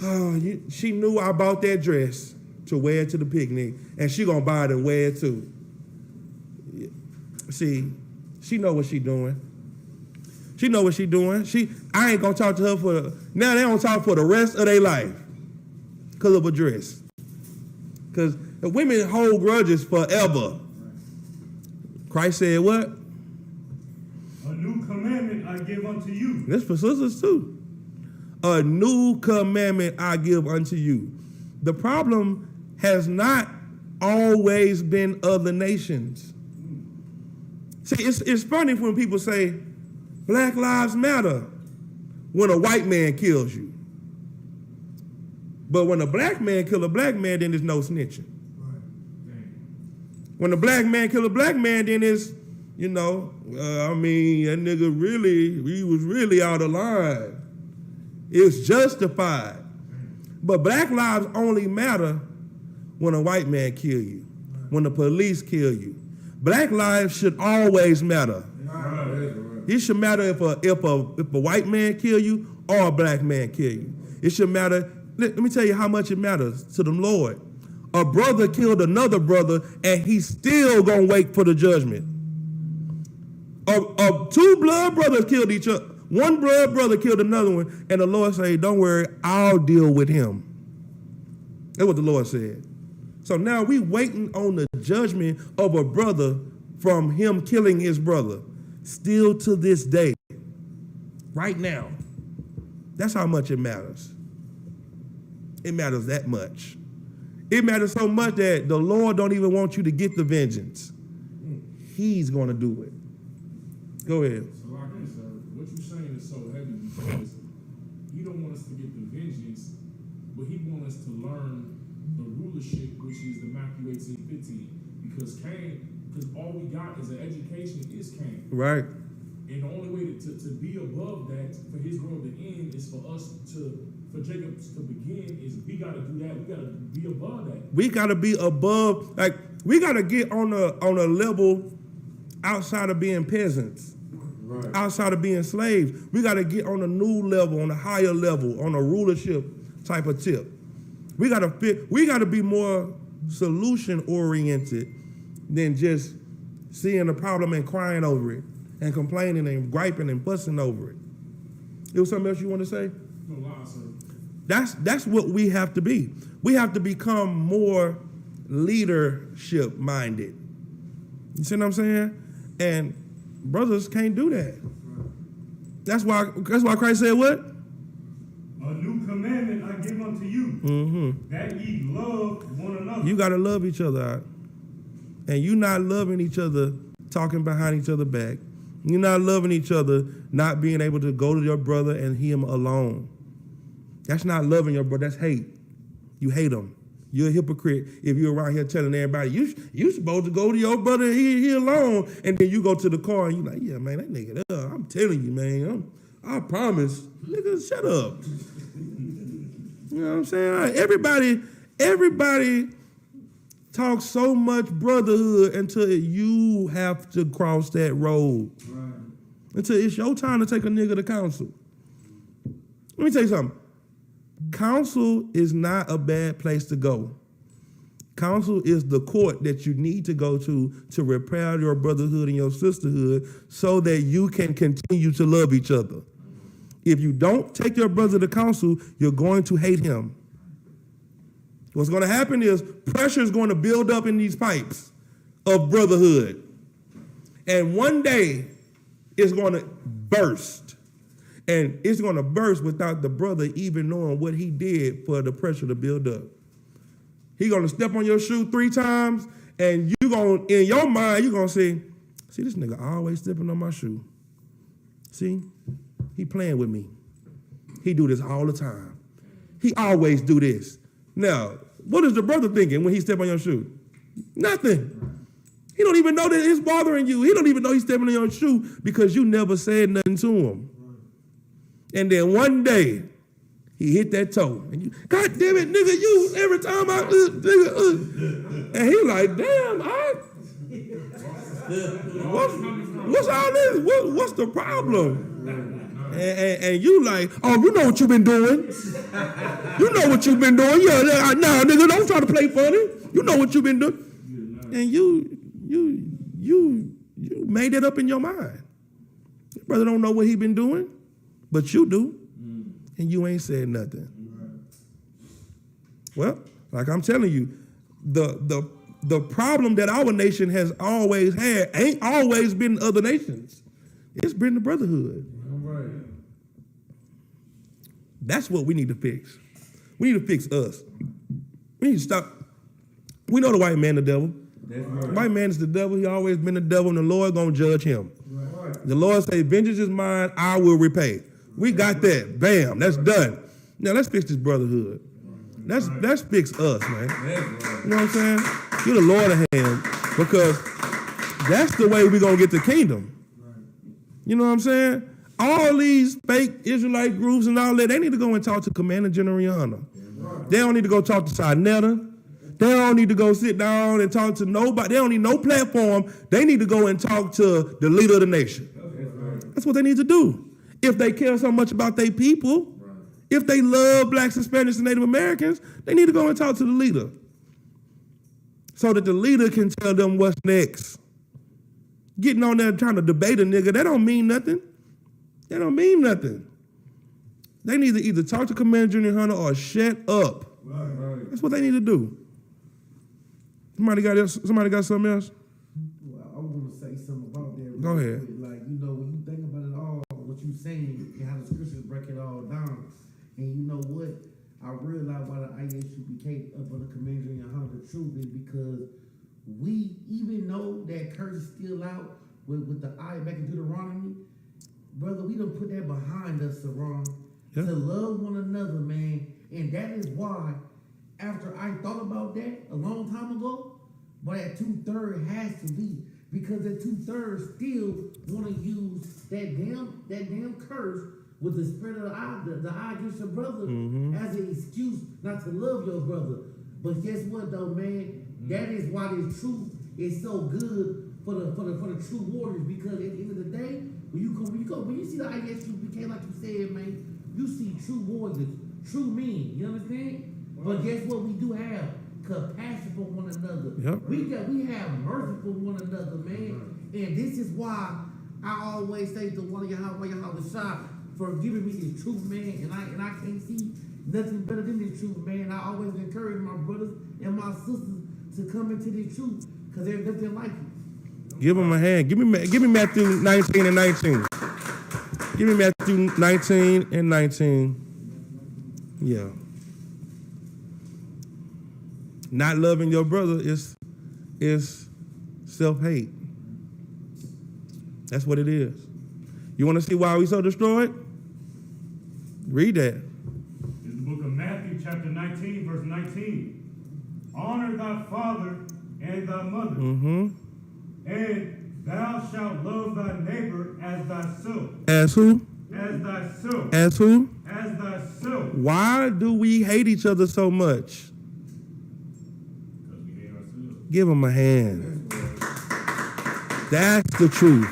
oh, she knew I bought that dress to wear to the picnic, and she gonna buy it and wear it too. See, she know what she doing. She know what she doing. I ain't gonna talk to her now they don't talk for the rest of their life because of a dress. Because the women hold grudges forever. Christ said what? A new commandment I give unto you. This for sisters too. A new commandment I give unto you. The problem has not always been other nations. See, it's funny when people say Black Lives Matter when a white man kills you. But when a black man kill a black man, then there's no snitching. Right. When a black man kill a black man, then it's, that nigga he was really out of line. It's justified. But black lives only matter when a white man kill you, when the police kill you. Black lives should always matter. It should matter if a white man kill you or a black man kill you. It should matter. Let me tell you how much it matters to the Lord. A brother killed another brother, and he's still gonna wait for the judgment. Two blood brothers killed each other. One blood brother killed another one, and the Lord said, "Don't worry, I'll deal with him." That's what the Lord said. So now we waiting on the judgment of a brother from him killing his brother. Still to this day. Right now. That's how much it matters. It matters that much. It matters so much that the Lord don't even want you to get the vengeance. He's going to do it. Go ahead. So like I said, what you're saying is so heavy because he don't want us to get the vengeance, but he wants us to learn the rulership, which is the Matthew 18:15. Because all we got is an education is Cain. Right. And the only way to be above that, for his world to end, is for Jacob to begin, is we got to do that. We got to be above that. We got to be above, like, we got to get on a level outside of being peasants, right, outside of being slaves. We got to get on a new level, on a higher level, on a rulership type of tip. We got to be more solution oriented than just seeing the problem and crying over it and complaining and griping and fussing over it. There was something else you want to say? No lie, sir. That's what we have to be. We have to become more leadership minded. You see what I'm saying? And brothers can't do that. That's why Christ said what? A new commandment I give unto you, that ye love one another. You got to love each other out. And you not loving each other, talking behind each other back. You're not loving each other, not being able to go to your brother and hear him alone. That's not loving your brother, that's hate. You hate him. You're a hypocrite if you're around here telling everybody, you supposed to go to your brother and hear alone, and then you go to the car and you're like, yeah, man, that nigga, I'm telling you, man, I promise. Nigga, shut up. You know what I'm saying? Everybody talk so much brotherhood until you have to cross that road. Right. Until it's your time to take a nigga to counsel. Let me tell you something. Counsel is not a bad place to go. Counsel is the court that you need to go to repair your brotherhood and your sisterhood so that you can continue to love each other. If you don't take your brother to counsel, you're going to hate him. What's going to happen is pressure is going to build up in these pipes of brotherhood. And one day it's going to burst. And it's going to burst without the brother even knowing what he did for the pressure to build up. He's going to step on your shoe 3 times, and you're going, in your mind, you're going to say, see, this nigga always stepping on my shoe. See, he playing with me. He do this all the time. He always do this. Now, what is the brother thinking when he step on your shoe? Nothing. He don't even know that it's bothering you. He don't even know he's stepping on your shoe because you never said nothing to him. And then one day, he hit that toe. And you, God damn it, nigga, you, every time I, nigga, And he like, damn, what's all this? What's the problem? And you like, oh, you know what you've been doing. You know what you've been doing. Yeah, nah, nigga, don't try to play funny. You know what you've been doing. And you made it up in your mind. Your brother don't know what he been doing, but you do. And you ain't said nothing. Well, like I'm telling you, the problem that our nation has always had ain't always been other nations. It's been the brotherhood. That's what we need to fix. We need to fix us. We need to stop. We know the white man the devil. The white man is the devil. He always been the devil, and the Lord gonna judge him. Right. The Lord say, vengeance is mine, I will repay. We got that. Bam, that's done. Now let's fix this brotherhood. Let's fix us, man. You know what I'm saying? You're the Lord of hand, because that's the way we're gonna get the kingdom. You know what I'm saying? all these fake Israelite groups and all that, they need to go and talk to Commander General Rihanna. They don't need to go talk to Sinetta. They don't need to go sit down and talk to nobody. They don't need no platform. They need to go and talk to the leader of the nation. That's what they need to do. If they care so much about their people, if they love blacks, Hispanics, and Native Americans, they need to go and talk to the leader so that the leader can tell them what's next. Getting on there trying to debate a nigga, that don't mean nothing. That don't mean nothing. They need to either talk to Commander Junior Hunter or shut up. Right. That's what they need to do. Somebody got something else? Well, I want to say something about that. Go ahead. Quick. Like, you know, when you think about it all, what you saying and how the scriptures break it all down, and you know what? I realize why the ISUPK up on the Commander Junior Hunter, the truth is because we, even though that curse is still out with the eye back in Deuteronomy, brother, we don't put that behind us, Saran. Yeah. To love one another, man. And that is why, after I thought about that a long time ago, but that 2/3 has to be. Because that 2/3 still want to use that damn curse with the spirit of the eye against your brother as an excuse not to love your brother. But guess what though, man? That is why this truth is so good for the true warriors. Because at the end of the day, when you see the ISUPK, like you said, man, you see true warriors, true men. You understand? But guess what? We do have compassion for one another. Yep. We have mercy for one another, man. And this is why I always say to one of y'all was shy for giving me this truth, man. And I can't see nothing better than this truth, man. I always encourage my brothers and my sisters to come into this truth because there's nothing like it. Give them a hand. Give me Matthew 19 and 19. Give me Matthew 19 and 19. Yeah. Not loving your brother is self-hate. That's what it is. You want to see why we so destroyed? Read that. It's the book of Matthew, chapter 19, verse 19. Honor thy father and thy mother, and thou shalt love thy neighbor as thyself. As who? As thyself. As who? As thyself. Why do we hate each other so much? Because we hate ourselves. Give them a hand. That's the truth.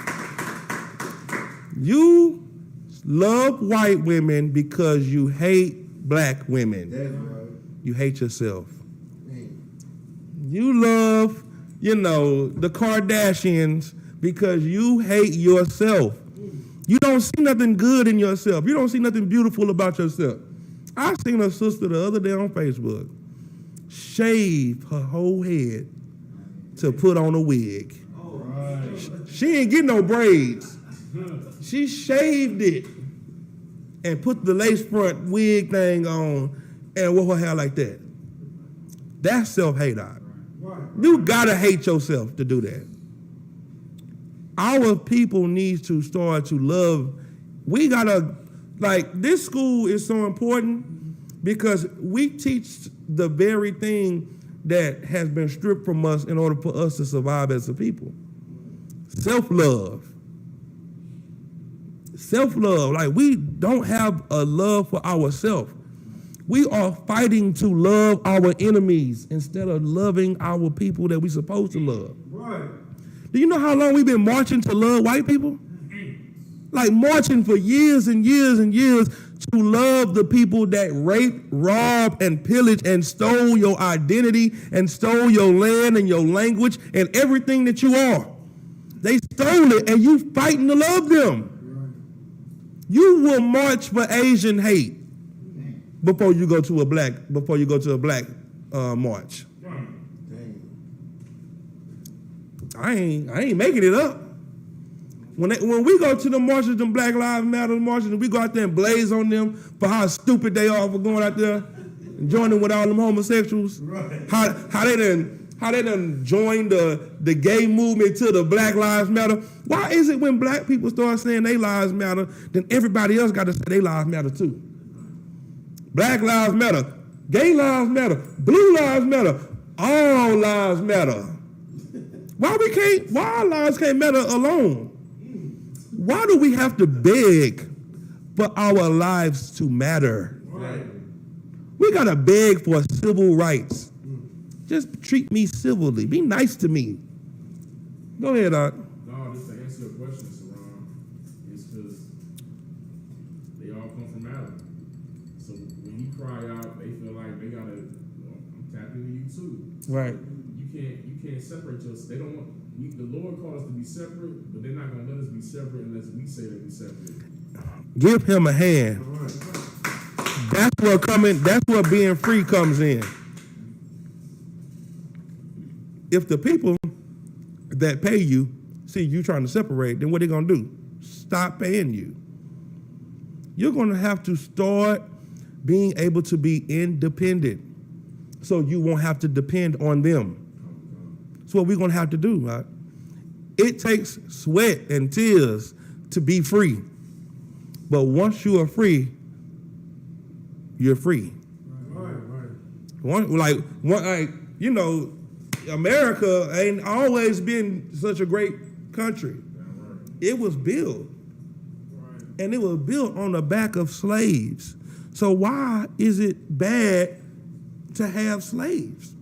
You love white women because you hate black women. That's right. You hate yourself. You love, the Kardashians because you hate yourself. You don't see nothing good in yourself. You don't see nothing beautiful about yourself. I seen a sister the other day on Facebook shave her whole head to put on a wig. She ain't getting no braids. She shaved it and put the lace front wig thing on and wore her hair like that. That's self-hate. You gotta hate yourself to do that. Our people need to start to love. We gotta, this school is so important because we teach the very thing that has been stripped from us in order for us to survive as a people. Self-love. Self-love. We don't have a love for ourselves. We are fighting to love our enemies instead of loving our people that we're supposed to love. Right. Do you know how long we've been marching to love white people? Marching for years and years and years to love the people that raped, robbed, and pillaged and stole your identity and stole your land and your language and everything that you are. They stole it and you fighting to love them. You will march for Asian hate before you go to a black march. I ain't making it up. When we go to the marches and Black Lives Matter marches and we go out there and blaze on them for how stupid they are for going out there and joining with all them homosexuals, right. how they done joined the gay movement to the Black Lives Matter. Why is it when black people start saying they lives matter, then everybody else got to say they lives matter too? Black lives matter, gay lives matter, blue lives matter, all lives matter. Why our lives can't matter alone? Why do we have to beg for our lives to matter? Right. We gotta beg for civil rights. Just treat me civilly. Be nice to me. Go ahead, Doc. No, just to answer your question, Saran, it's because they all come from Adam. So when you cry out, they feel like they gotta. I'm tapping into you too. Right. You can't separate us. They don't want. The Lord called us to be separate, but they're not gonna let us be separate unless we say that we separate. Give him a hand. That's where being free comes in. If the people that pay you see you trying to separate, then what are they gonna do? Stop paying you. You're gonna have to start being able to be independent so you won't have to depend on them. That's what we're gonna have to do, right? It takes sweat and tears to be free. But once you are free, you're free. America ain't always been such a great country. It was built. And it was built on the back of slaves. So why is it bad to have slaves?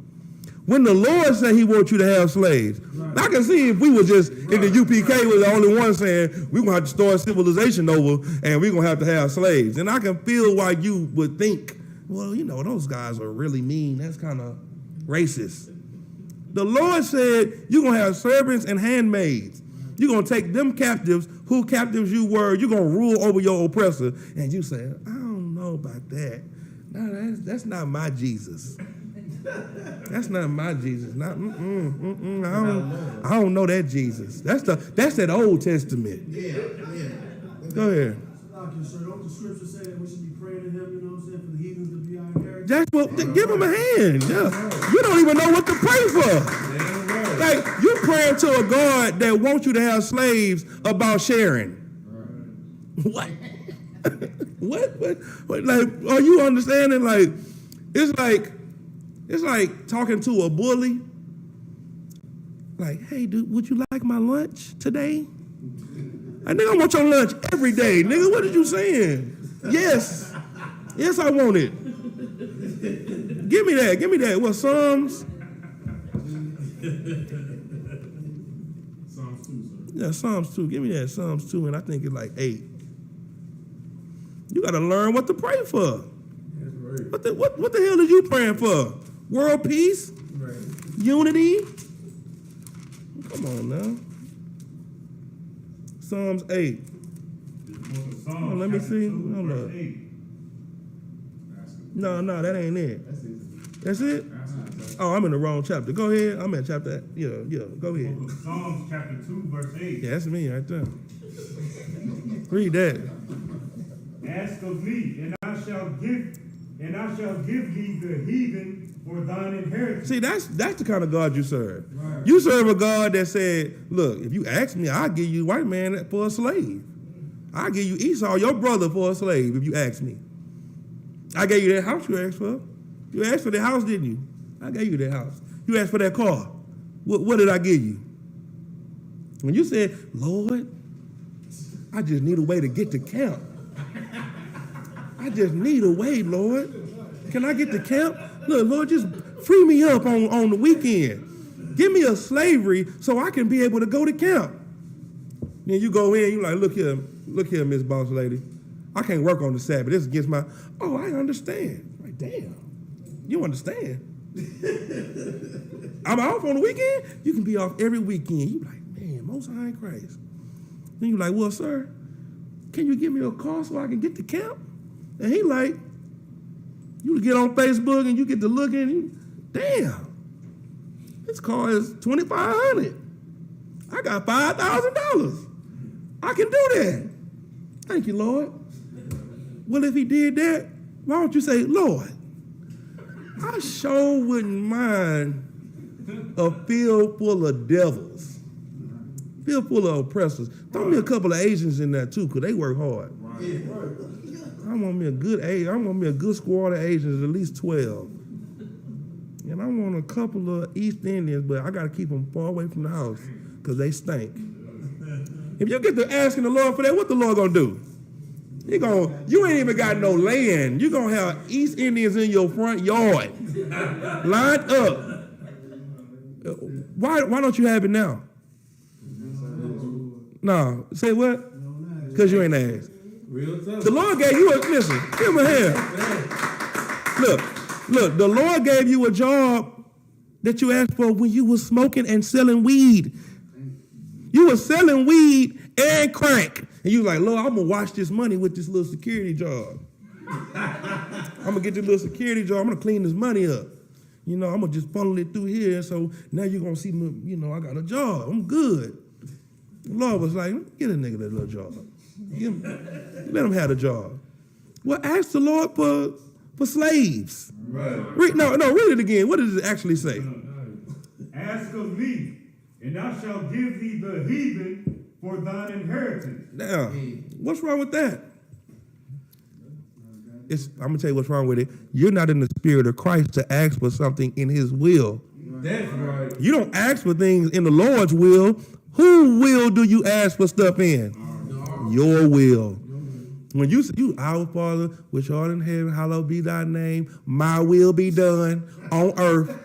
When the Lord said he wants you to have slaves, I can see if we were just in the UPK was the only one saying we're gonna have to start civilization over and we're gonna have to have slaves. And I can feel why you would think, well, those guys are really mean. That's kind of racist. The Lord said you're gonna have servants and handmaids. You're gonna take them captives, who captives you were, you're gonna rule over your oppressor. And you say, I don't know about that. No, that's not my Jesus. That's not my Jesus. I don't know that Jesus. That's that Old Testament. Yeah. Go ahead. So don't the scriptures say that we should be praying to him, for the heathens to be our inheritance? That's what. Give him a hand. Yeah. You don't even know what to pray for. Like you praying to a God that wants you to have slaves about sharing. What? What? Like, are you understanding? Like, it's like talking to a bully. Like, hey, dude, would you like my lunch today? Nigga, I want your lunch every day. Nigga, what are you saying? Yes, I want it. Give me that. What, Psalms? Psalms 2, sir. Yeah, Psalms 2. Give me that, Psalms 2, and I think it's like 8. You got to learn what to pray for. That's right. What the hell are you praying for? World peace? Right. Unity? Come on now. Psalms 8. Psalms let me chapter see. 2, Hold verse up. 8. No, that ain't it. That's it? That's it. Oh, I'm in the wrong chapter. Go ahead. I'm at chapter. Yeah. Go ahead. Psalms chapter 2, verse 8. Yeah, that's me right there. Read that. Ask of me, and I shall give thee the heathen for thine inheritance. See, that's the kind of God you serve. Right. You serve a God that said, look, if you ask me, I'll give you white man for a slave. I'll give you Esau, your brother, for a slave if you ask me. I gave you that house you asked for. You asked for that house, didn't you? I gave you that house. You asked for that car. What did I give you? When you said, Lord, I just need a way to get to camp. I just need a way, Lord. Can I get to camp? Look, Lord, just free me up on the weekend. Give me a slavery so I can be able to go to camp. Then you go in, you like, look here, Miss Boss Lady. I can't work on the Sabbath. This is against my, I understand. Like, damn, you understand. I'm off on the weekend? You can be off every weekend. You like, man, Most High in Christ. Then you like, well, sir, can you give me a car so I can get to camp? And he like, you get on Facebook and you get to looking, and damn, this car is $2,500. I got $5,000. I can do that. Thank you, Lord. Well, if he did that, why don't you say, Lord, I sure wouldn't mind a field full of devils, field full of oppressors. Throw me a couple of Asians in there too, because they work hard. I want me a good squad of Asians, at least 12. And I want a couple of East Indians, but I got to keep them far away from the house because they stink. If you get to asking the Lord for that, what the Lord gonna do? You ain't even got no land. You gonna have East Indians in your front yard, lined up. Why don't you have it now? No, say what? Because you ain't asked. Real tough. The Lord gave you listen, give him a hand. Look, the Lord gave you a job that you asked for when you was smoking and selling weed. You were selling weed and crack. And you was like, Lord, I'm going to watch this money with this little security job. I'm going to get this little security job. I'm going to clean this money up. I'm going to just funnel it through here. So now you're going to see me, I got a job. I'm good. The Lord was like, get a nigga that little job. Let him have a job. Well, ask the Lord for slaves. Right. Read it again. What does it actually say? Ask of me, and I shall give thee the heathen for thine inheritance. Now, what's wrong with that? I'm going to tell you what's wrong with it. You're not in the spirit of Christ to ask for something in his will. That's right. You don't ask for things in the Lord's will. Whose will do you ask for stuff in? Your will. When you our Father, which art in heaven, hallowed be thy name. My will be done on earth.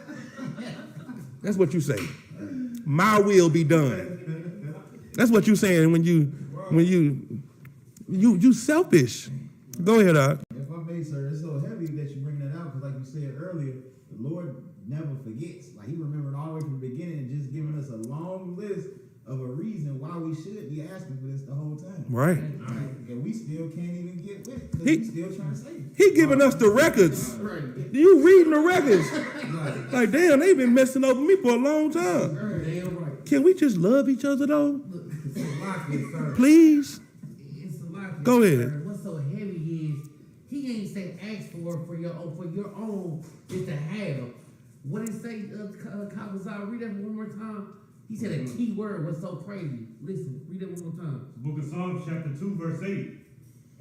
That's what you say. My will be done. That's what you saying when you selfish. Go ahead, Doc. If I may, sir, it's so heavy that you bring that out because, like you said earlier, the Lord never forgets. Like He remembered all the way from the beginning and just giving us a long list of a reason why we should be asking for this the whole time. Right. And we still can't even get with it because we still trying to save it. He giving us the records. You reading the records. Like, damn, they been messing over me for a long time. Damn right. Can we just love each other though? It's a lot, sir. Please? It's a lot. Go ahead. Sir. What's so heavy is he ain't say ask for your own is to have. What did it say? Kawazar, read that one more time. He said a key word was so crazy. Listen, read that one more time. Book of Psalms, chapter 2, verse 8.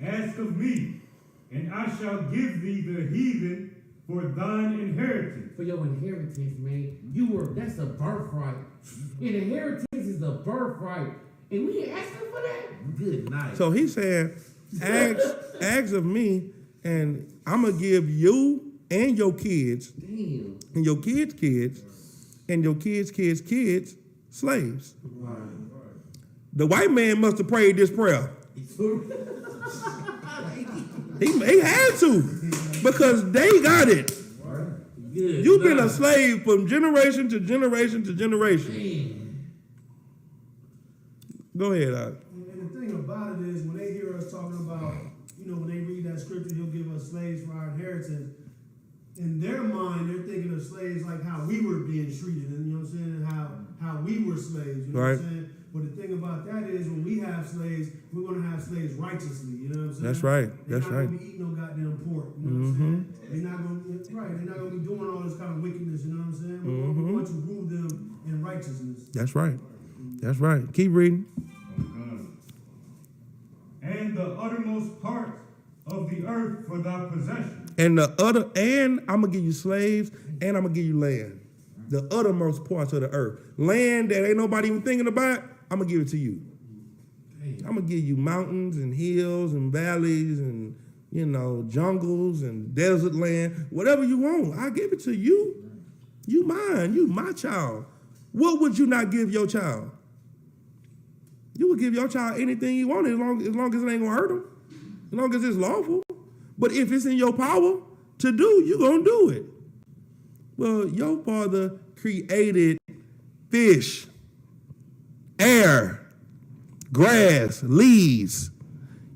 Ask of me, and I shall give thee the heathen for thine inheritance. For your inheritance, man. That's a birthright. And inheritance is the birthright. And we ain't asking for that? Good night. So he's saying, ask of me, and I'm going to give you and your kids, Damn. and your kids' kids, and your kids' slaves. Right. The white man must have prayed this prayer. He had to, because they got it. Good You've been night. a slave from generation to generation to generation. Man. Go ahead, Doc. And the thing about it is, when they hear us talking about, when they read that scripture, He'll give us slaves for our inheritance. In their mind, they're thinking of slaves like how we were being treated, and you know what I'm saying, and how we were slaves. You know Right. what I'm saying? But the thing about that is, when we have slaves, we're gonna have slaves righteously. You know what I'm saying? That's right. They're That's not right. gonna be eating no goddamn pork. You know what I'm saying? They're not gonna be doing all this kind of wickedness. You know what I'm saying? We want to rule them in righteousness. That's right. That's right. Keep reading. And the uttermost part of the earth for thy possession. And I'm gonna give you slaves, and I'm gonna give you land. The uttermost parts of the earth. Land that ain't nobody even thinking about, I'm gonna give it to you. I'm gonna give you mountains and hills and valleys and jungles and desert land. Whatever you want, I give it to you. You mine, you my child. What would you not give your child? You would give your child anything you want as long as it ain't gonna hurt them. As long as it's lawful. But if it's in your power to do, you're going to do it. Well, your Father created fish, air, grass, leaves.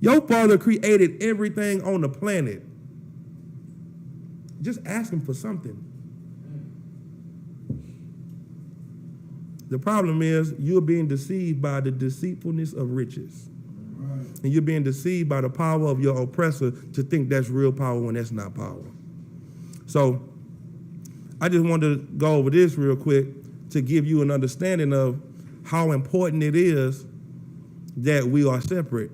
Your Father created everything on the planet. Just ask Him for something. The problem is you're being deceived by the deceitfulness of riches. And you're being deceived by the power of your oppressor to think that's real power when that's not power. So I just wanted to go over this real quick to give you an understanding of how important it is that we are separate.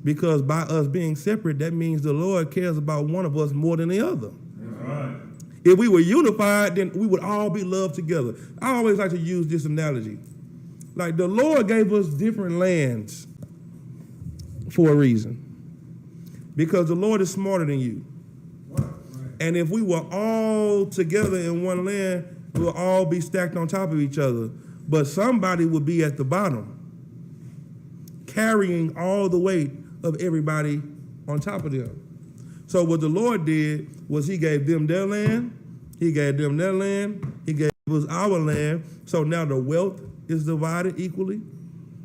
Because by us being separate, that means the Lord cares about one of us more than the other. That's right. If we were unified, then we would all be loved together. I always like to use this analogy. Like the Lord gave us different lands for a reason. Because the Lord is smarter than you. And if we were all together in one land, we'll all be stacked on top of each other. But somebody would be at the bottom, carrying all the weight of everybody on top of them. So what the Lord did was he gave them their land, he gave them their land, he gave us our land. So now the wealth is divided equally,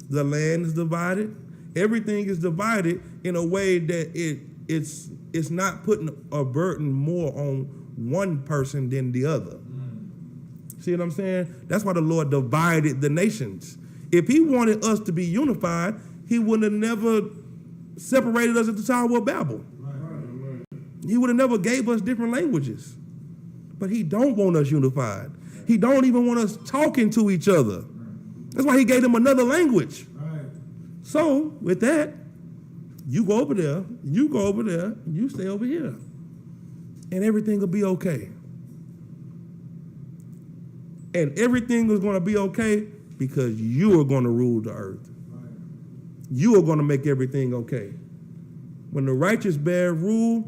the land is divided, everything is divided in a way that it's not putting a burden more on one person than the other. See what I'm saying? That's why the Lord divided the nations. If he wanted us to be unified, he would have never separated us at the Tower of Babel. He would have never gave us different languages. But he don't want us unified. He don't even want us talking to each other. That's why he gave them another language. So with that, you go over there, you go over there, you stay over here. And everything will be okay. And everything is going to be okay because you are going to rule the earth. You are going to make everything okay. When the righteous bear rule,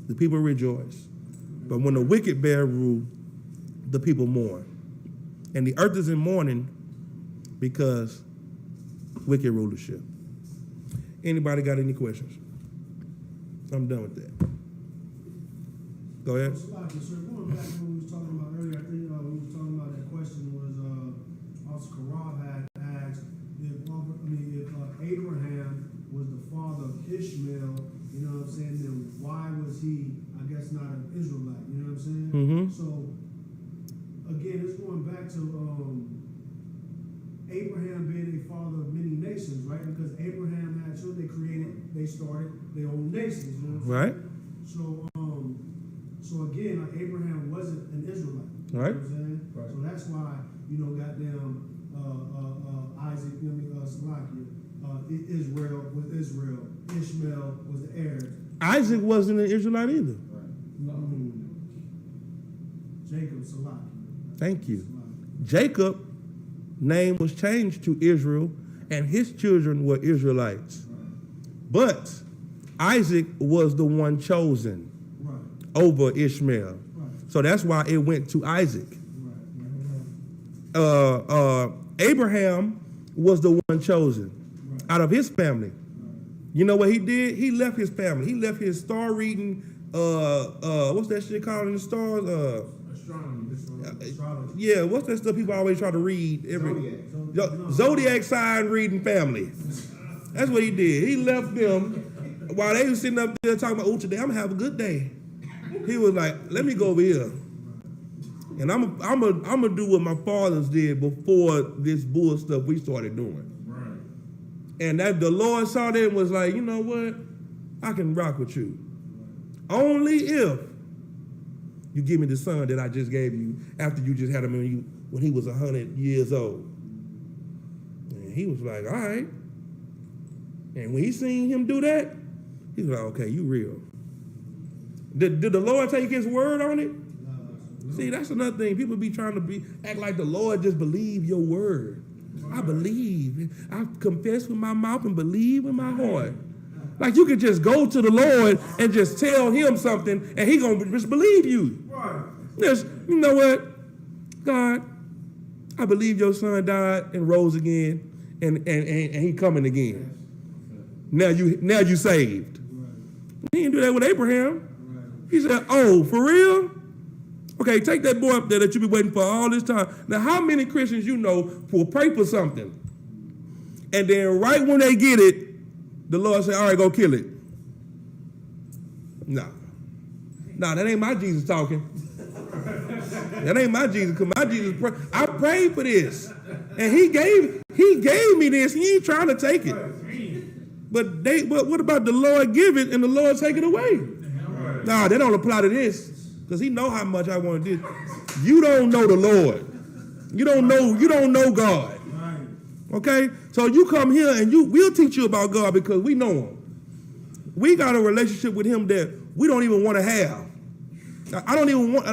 the people rejoice. But when the wicked bear rule, the people mourn. And the earth is in mourning because wicked rulership. Anybody got any questions? I'm done with that. Go ahead. Sir, going back to what we was talking about earlier, I think we was talking about that question was also Karab had asked if Abraham was the father of Ishmael, you know what I'm saying, then why was he, I guess, not an Israelite, you know what I'm saying? Mm-hmm. So, again, it's going back to Abraham being a father of many nations, right? Because Abraham had children, they started their own nations, you know what I'm saying? Right. So again, like Abraham wasn't an Israelite. You Right. know what I'm saying? Right. So that's why, goddamn Isaac, Israel was Israel. Ishmael was the heir. Isaac wasn't an Israelite either. Jacob, Salaki. Thank you. Jacob name was changed to Israel, and his children were Israelites. But Isaac was the one chosen over Ishmael. So that's why it went to Isaac. Abraham was the one chosen out of his family. You know what he did? He left his family. He left his star reading, what's that shit called in the stars? Astrology. Yeah, what's that stuff people always try to read? Zodiac sign reading family. That's what he did. He left them while they was sitting up there talking about, oh, today I'm gonna have a good day. He was like, let me go over here. And I'm gonna do what my fathers did before this bull stuff we started doing. Right. And that the Lord saw that and was like, you know what? I can rock with you. Right. Only if you give me the son that I just gave you after you just had him when he was 100 years old. And he was like, all right. And when he seen him do that, he was like, okay, you real. Did the Lord take his word on it? See, that's another thing. People be trying to act like the Lord just believe your word. I believe. I confess with my mouth and believe with my heart. Like you could just go to the Lord and just tell him something and he gonna just believe you. Just, you know what? God, I believe your son died and rose again and he coming again. Now you saved. He didn't do that with Abraham. He said, oh, for real? Okay, take that boy up there that you've been waiting for all this time. Now, how many Christians you know will pray for something, and then right when they get it, the Lord say, all right, go kill it? No, that ain't my Jesus talking. That ain't my Jesus, because my Jesus, I prayed for this, and he gave me this. He ain't trying to take it. But what about the Lord give it and the Lord take it away? Nah, they don't apply to this. Because he know how much I want this. You don't know the Lord. You don't know God. Okay? So you come here and we'll teach you about God because we know him. We got a relationship with him that we don't even want to have. I don't even want,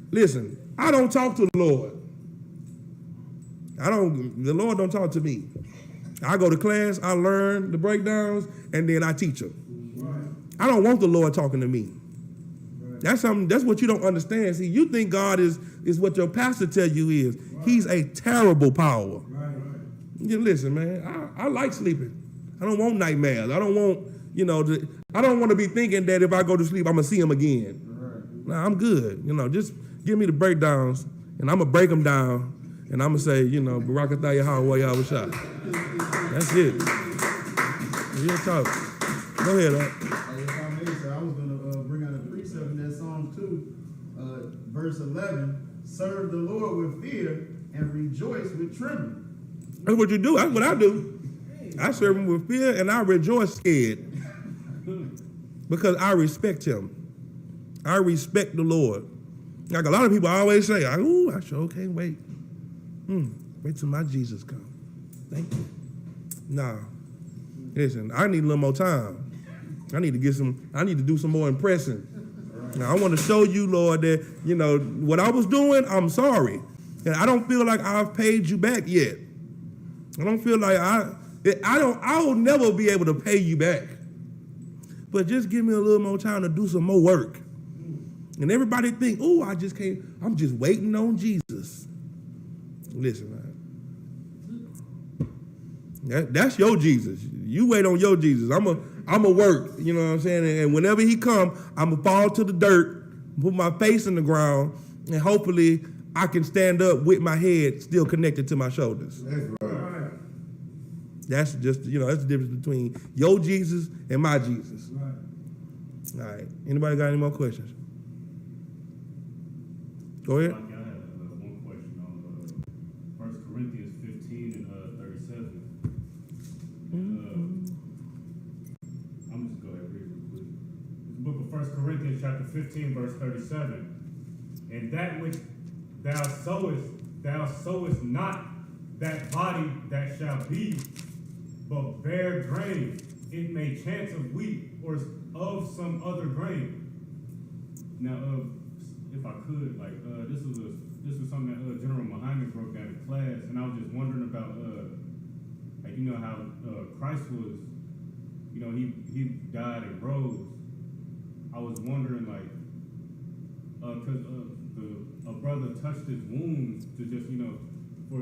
listen, I don't talk to the Lord. The Lord don't talk to me. I go to class, I learn the breakdowns, and then I teach them. I don't want the Lord talking to me. That's what you don't understand. See, you think God is what your pastor tell you is. He's a terrible power. Yeah, listen, man, I like sleeping. I don't want nightmares. I don't want, I don't want to be thinking that if I go to sleep, I'm going to see him again. Nah, I'm good. Just give me the breakdowns, and I'm going to break them down, and I'm going to say, Barakatah Yahweh Yahweh Shah. That's it. Real talk. Go ahead, If I may, sir, I was going to bring out a precept in that Psalms 2, verse 11. Serve the Lord with fear and rejoice with trembling. That's what you do. That's what I do. I serve him with fear and I rejoice scared because I respect him. I respect the Lord. Like a lot of people always say, ooh, I sure can't wait. Wait till my Jesus come. Thank you. Nah. Listen, I need a little more time. I need to do some more impressing. Now, I want to show you, Lord, that, what I was doing, I'm sorry. And I don't feel like I've paid you back yet. I don't feel like I will never be able to pay you back. But just give me a little more time to do some more work. And everybody think, oh, I'm just waiting on Jesus. Listen, man. That's your Jesus. You wait on your Jesus. I'm a work, you know what I'm saying? And whenever he come, I'm going to fall to the dirt, put my face in the ground, and hopefully I can stand up with my head still connected to my shoulders. That's right. That's just, that's the difference between your Jesus and my Jesus. Right. All right. Anybody got any more questions? Go ahead. I have one question on 1 Corinthians 15 and 37. I'm just going to read it real quick. It's the book of 1 Corinthians chapter 15, verse 37. And that which thou sowest not that body that shall be, but bear grain, it may chance of wheat or of some other grain. Now, if I could, this was something that General Muhammad broke out in class, and I was just wondering about, how Christ was, he died and rose. I was wondering, because a brother touched his wounds to just, for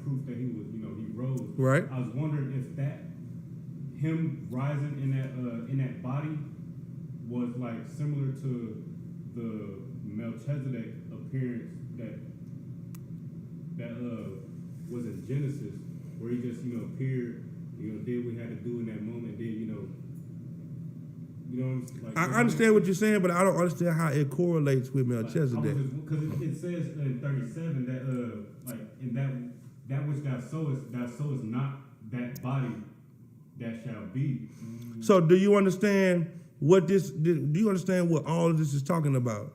proof that he was, he rose. Right. I was wondering if that him rising in that body was similar to the Melchizedek appearance that was in Genesis, where he just appeared, did what he had to do in that moment, then I understand what you're saying, but I don't understand how it correlates with Melchizedek. Because it says in 37 that in that which thou sowest not that body that shall be. So do you understand what all of this is talking about?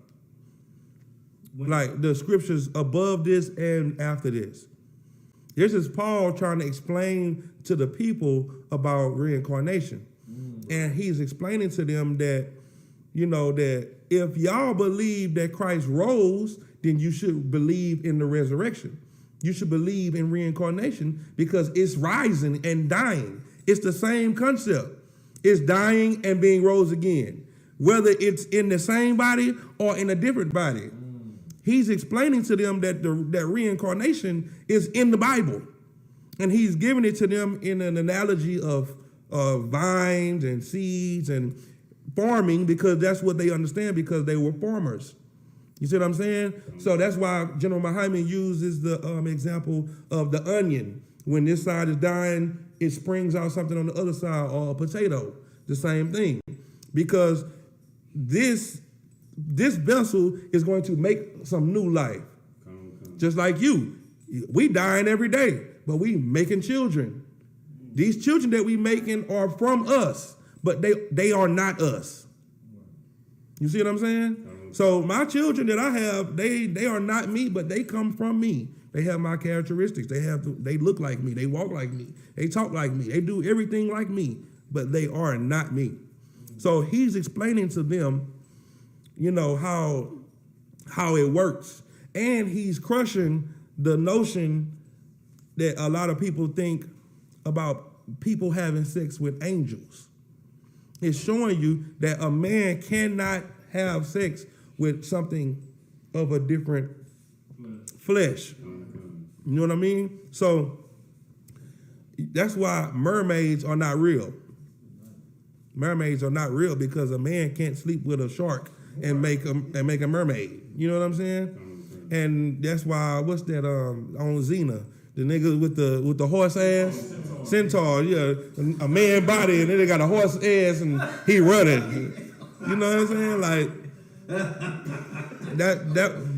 The scriptures above this and after this. This is Paul trying to explain to the people about reincarnation. And he's explaining to them that, that if y'all believe that Christ rose, then you should believe in the resurrection. You should believe in reincarnation because it's rising and dying. It's the same concept. It's dying and being rose again, whether it's in the same body or in a different body. He's explaining to them that that reincarnation is in the Bible. And he's giving it to them in an analogy of vines and seeds and farming, because that's what they understand, because they were farmers. You see what I'm saying? So that's why General Muhammad uses the example of the onion. When this side is dying, it springs out something on the other side, or a potato, the same thing. Because this vessel is going to make some new life. Just like you. We dying every day, but we making children. These children that we making are from us, but they are not us. You see what I'm saying? So my children that I have, they are not me, but they come from me. They have my characteristics. They look like me. They walk like me. They talk like me. They do everything like me, but they are not me. So he's explaining to them, how it works, and he's crushing the notion that a lot of people think about people having sex with angels. It's showing you that a man cannot have sex with something of a different flesh. You know what I mean? So that's why mermaids are not real. Mermaids are not real because a man can't sleep with a shark and make a mermaid. You know what I'm saying? And that's why what's that on Xena? The nigga with the horse ass? Centaur, yeah. A man body and then they got a horse ass and he running. You know what I'm saying? Like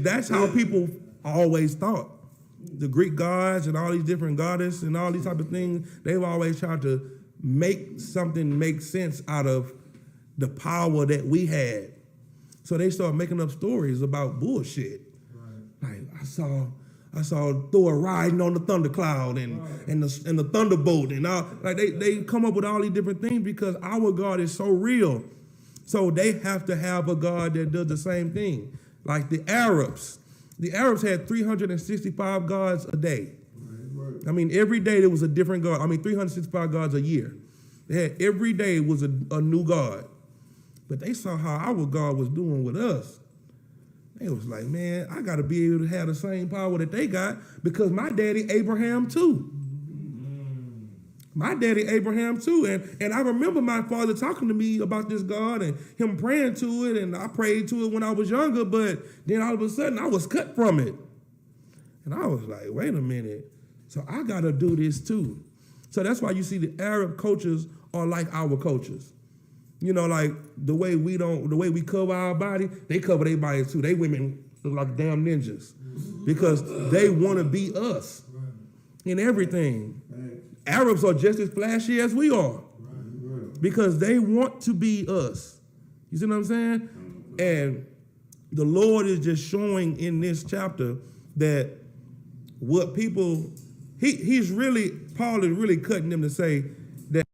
that's how people always thought. The Greek gods and all these different goddesses and all these type of things, they've always tried to make something make sense out of the power that we had. So they started making up stories about bullshit. Right. Like I saw Thor riding on the thundercloud and the thunderbolt and all. Like they come up with all these different things because our God is so real. So they have to have a God that does the same thing. Like the Arabs. The Arabs had 365 gods a day. Right. I mean, every day there was a different god. I mean, 365 gods a year. They had every day was a new god. But they saw how our God was doing with us. They was like, man, I got to be able to have the same power that they got because my daddy Abraham too. My daddy Abraham too. And I remember my father talking to me about this God and him praying to it, and I prayed to it when I was younger, but then all of a sudden I was cut from it. And I was like, wait a minute. So I got to do this too. So that's why you see the Arab cultures are like our cultures. You know, like the way we cover our body, they cover their bodies too. They women look like damn ninjas because they want to be us in everything. Arabs are just as flashy as we are because they want to be us. You see what I'm saying? And the Lord is just showing in this chapter that what people, Paul is really cutting them to say that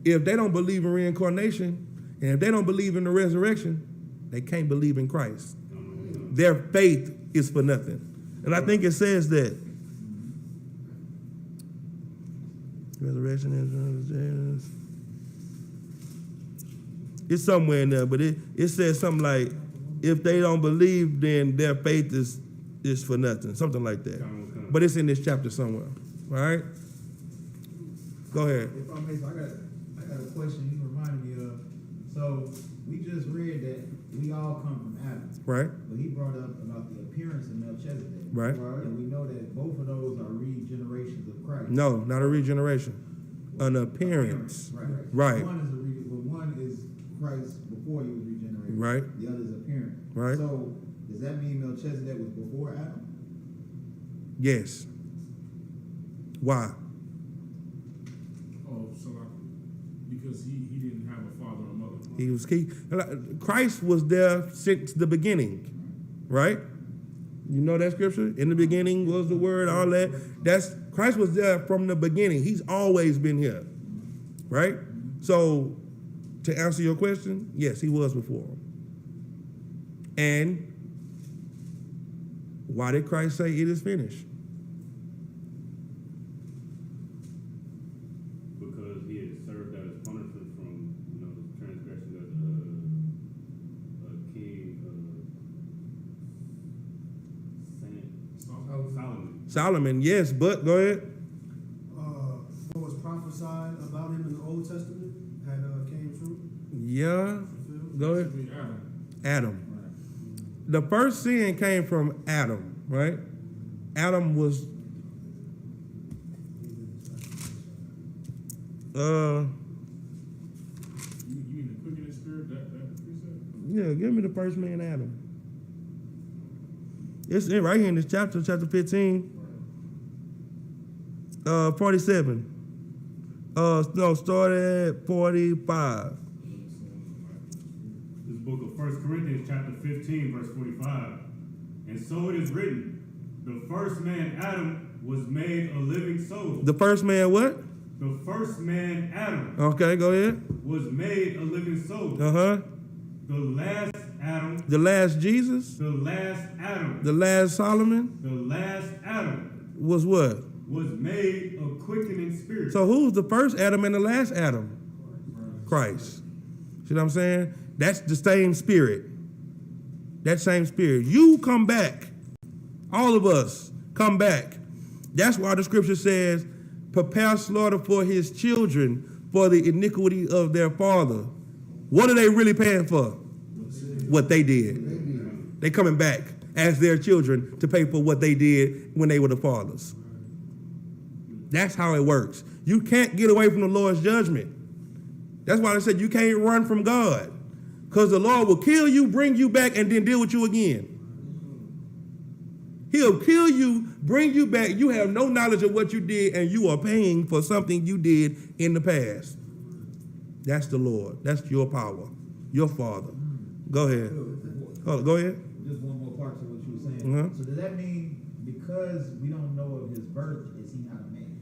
if they don't believe in reincarnation and if they don't believe in the resurrection, they can't believe in Christ. Their faith is for nothing. And I think it says that resurrection is it's somewhere in there, but it says something like, if they don't believe, then their faith is for nothing, something like that. But it's in this chapter somewhere. All right? Go ahead. If I may, so I got a question you reminded me of. So we just read that we all come from Adam. Right. But he brought up about the appearance of Melchizedek. Right. And we know that both of those are regenerations of Christ. No, not a regeneration. An appearance. Right. One is Christ before he was regenerated. Right. The other is appearance. Right. So does that mean Melchizedek was before Adam? Yes. Why? Oh, so like, because he didn't have a father or mother. He was key. Christ was there since the beginning, right? You know that scripture? In the beginning was the word, all that. Christ was there from the beginning. He's always been here, right? So to answer your question, yes, he was before him. And why did Christ say it is finished? Because he had served out his punishment from, the transgression of King Solomon. Solomon, yes, but go ahead. What was prophesied about him in the Old Testament had came true. Yeah, go ahead. Adam. The first sin came from Adam, right? Adam was You mean the quickening spirit that precept? yeah, give me the first man, Adam. It's right here in this chapter 15, 47. No, start at 45. This book of 1 Corinthians chapter 15, verse 45. And so it is written, the first man, Adam, was made a living soul. The first man what? The first man, Adam, Okay, go ahead. was made a living soul. Uh-huh. The last Adam, The last Jesus? the last Adam, The last Solomon? the last Adam was what? Was made a quickening spirit. So who's the first Adam and the last Adam? Christ. See what I'm saying? That's the same spirit. That same spirit. You come back. All of us come back. That's why the scripture says, prepare slaughter for his children for the iniquity of their father. What are they really paying for? What they did. They coming back as their children to pay for what they did when they were the fathers. That's how it works. You can't get away from the Lord's judgment. That's why I said you can't run from God. Because the Lord will kill you, bring you back, and then deal with you again. He'll kill you, bring you back. You have no knowledge of what you did, and you are paying for something you did in the past. That's the Lord. That's your power, your Father. Go ahead. Go ahead. Just one more part to what you were saying. Uh-huh. So does that mean because we don't know of his birth, is he not a man?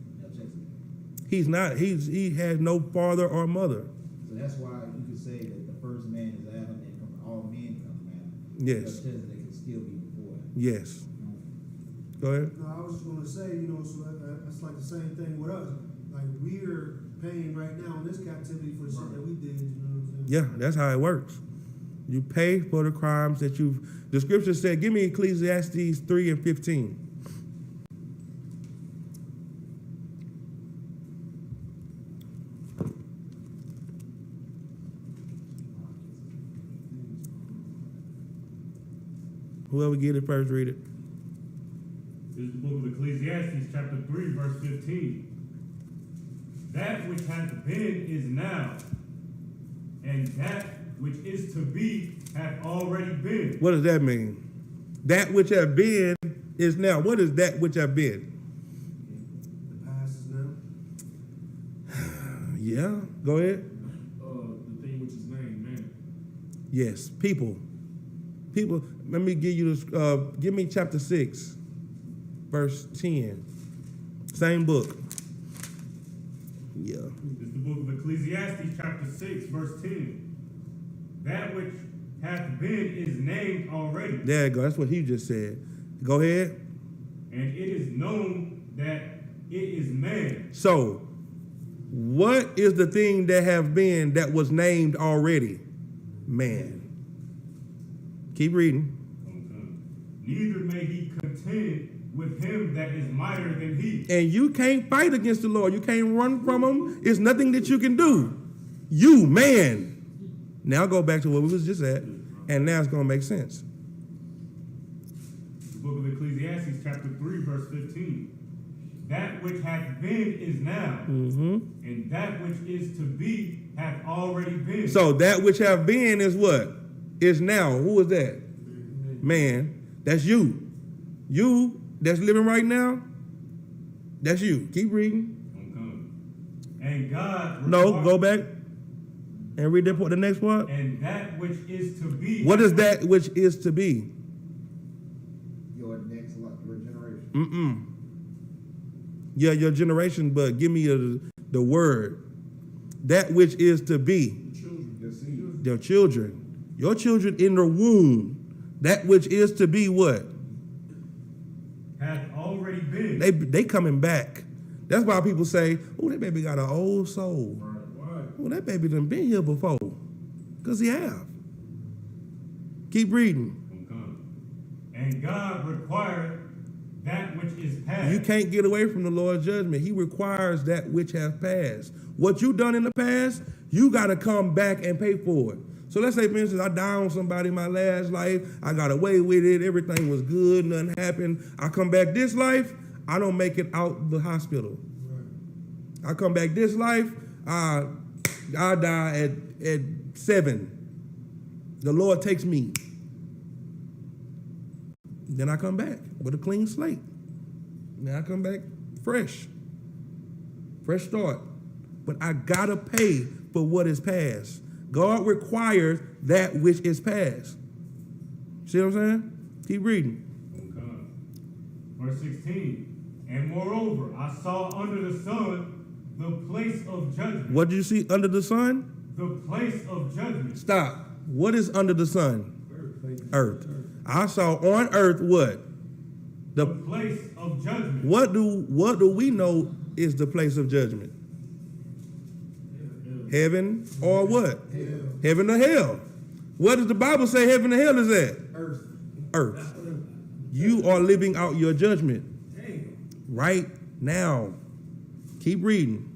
He's not. He has no father or mother. So that's why you could say that the first man is Adam, and from all men come from Adam. Yes. Because they can still be before him. Yes. Go ahead. No, I was just going to say, so that's like the same thing with us. Like, we're paying right now in this captivity for shit that we did, you know what I'm saying? Yeah, that's how it works. You pay for the crimes that you've. The scripture said, give me Ecclesiastes 3 and 15. Whoever get it first, read it. This is the book of Ecclesiastes, chapter 3, verse 15. That which hath been is now, and that which is to be hath already been. What does that mean? That which have been is now. What is that which have been? The past is now. Yeah, go ahead. The thing which is named, man. Yes, people. People, let me give you this, give me chapter 6, verse 10. Same book. Yeah. This is the book of Ecclesiastes, chapter 6, verse 10. That which hath been is named already. There you go. That's what he just said. Go ahead. And it is known that it is man. So, what is the thing that have been that was named already? Man. Keep reading. Neither may he contend with him that is mightier than he. And you can't fight against the Lord. You can't run from him. It's nothing that you can do. You, man. Now go back to what we was just at, and now it's going to make sense. The book of Ecclesiastes, chapter 3, verse 15. That which hath been is now, and that which is to be hath already been. So that which have been is what? Is now. Who is that? Man. That's you. You that's living right now, that's you. Keep reading. And God. No, go back and read that part, the next part. And that which is to be. What is that which is to be? Your next your generation. Yeah, your generation, but give me the word. That which is to be. Their children. Your children in the womb. That which is to be what? Hath already been. They coming back. That's why people say, oh, that baby got an old soul. Oh, that baby done been here before. Because he have. Keep reading. And God required that which is past. You can't get away from the Lord's judgment. He requires that which has passed. What you done in the past, you got to come back and pay for it. So let's say, for instance, I died on somebody in my last life. I got away with it. Everything was good. Nothing happened. I come back this life. I don't make it out the hospital. Right. I come back this life. I die at 7. The Lord takes me. Then I come back with a clean slate. Now I come back fresh. Fresh start. But I got to pay for what is past. God requires that which is past. See what I'm saying? Keep reading. Verse 16. And moreover, I saw under the sun the place of judgment. What did you see under the sun? The place of judgment. Stop. What is under the sun? Earth. I saw on earth what? The place of judgment. What do we know is the place of judgment? Heaven or what? Hell. Heaven or hell. What does the Bible say heaven or hell is at? Earth. Earth. You are living out your judgment right now. Keep reading.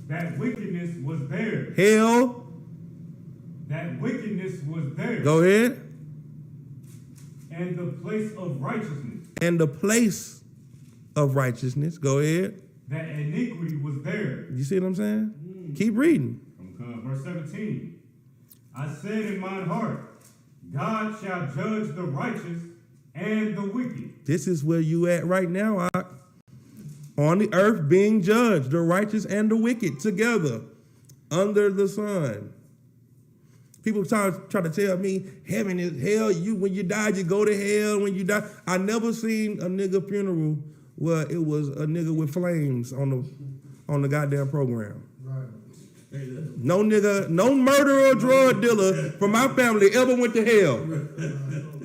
That wickedness was there. Hell. That wickedness was there. Go ahead. And the place of righteousness. And the place of righteousness. Go ahead. That iniquity was there. You see what I'm saying? Keep reading. Verse 17. I said in mine heart, God shall judge the righteous and the wicked. This is where you at right now, on the earth being judged, the righteous and the wicked together under the sun. People try to tell me heaven is hell. When you die, you go to hell. When you die, I never seen a nigga funeral where it was a nigga with flames on the goddamn program. Right. No nigga, no murderer or drug dealer from my family ever went to hell.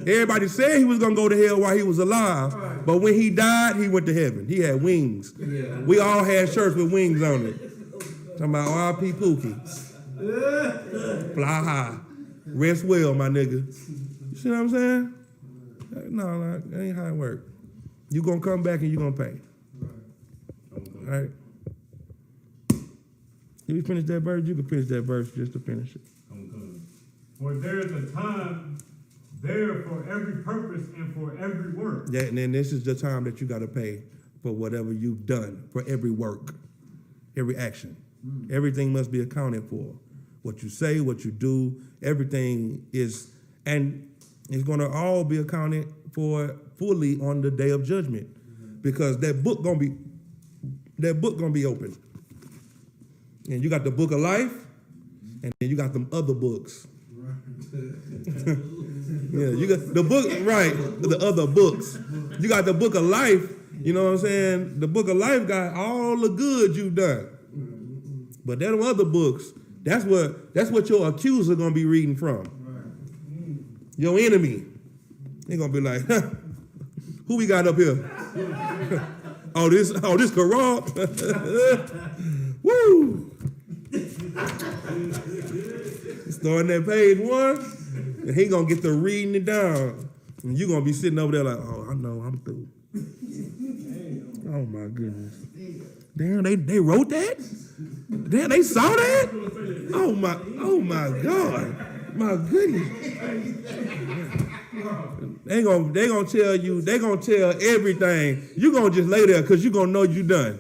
Everybody said he was gonna go to hell while he was alive, but when he died, he went to heaven. He had wings. We all had shirts with wings on it. Talking about R.I.P. Pookie. Fly high. Rest well, my nigga. You see what I'm saying? No, that ain't how it works. You gonna come back and you gonna pay. All right? If you finish that verse, you can finish that verse just to finish it. For there is a time there for every purpose and for every work. Yeah, and then this is the time that you got to pay for whatever you've done, for every work, every action. Everything must be accounted for. What you say, what you do, everything is, and it's going to all be accounted for fully on the day of judgment, because that book gonna be open. And you got the book of life, and then you got them other books. Yeah, you got the book, right, the other books. You got the book of life, you know what I'm saying? The book of life got all the good you've done. But them other books, that's what your accuser gonna be reading from. Your enemy. They gonna be like, huh, who we got up here? oh, this corrupt. Woo! Starting at page 1, and he gonna get to reading it down. And you gonna be sitting over there like, oh, I know, I'm through. Oh my goodness. Damn, they wrote that? Damn, they saw that? Oh my God. My goodness. They gonna tell everything. You gonna just lay there because you gonna know you done.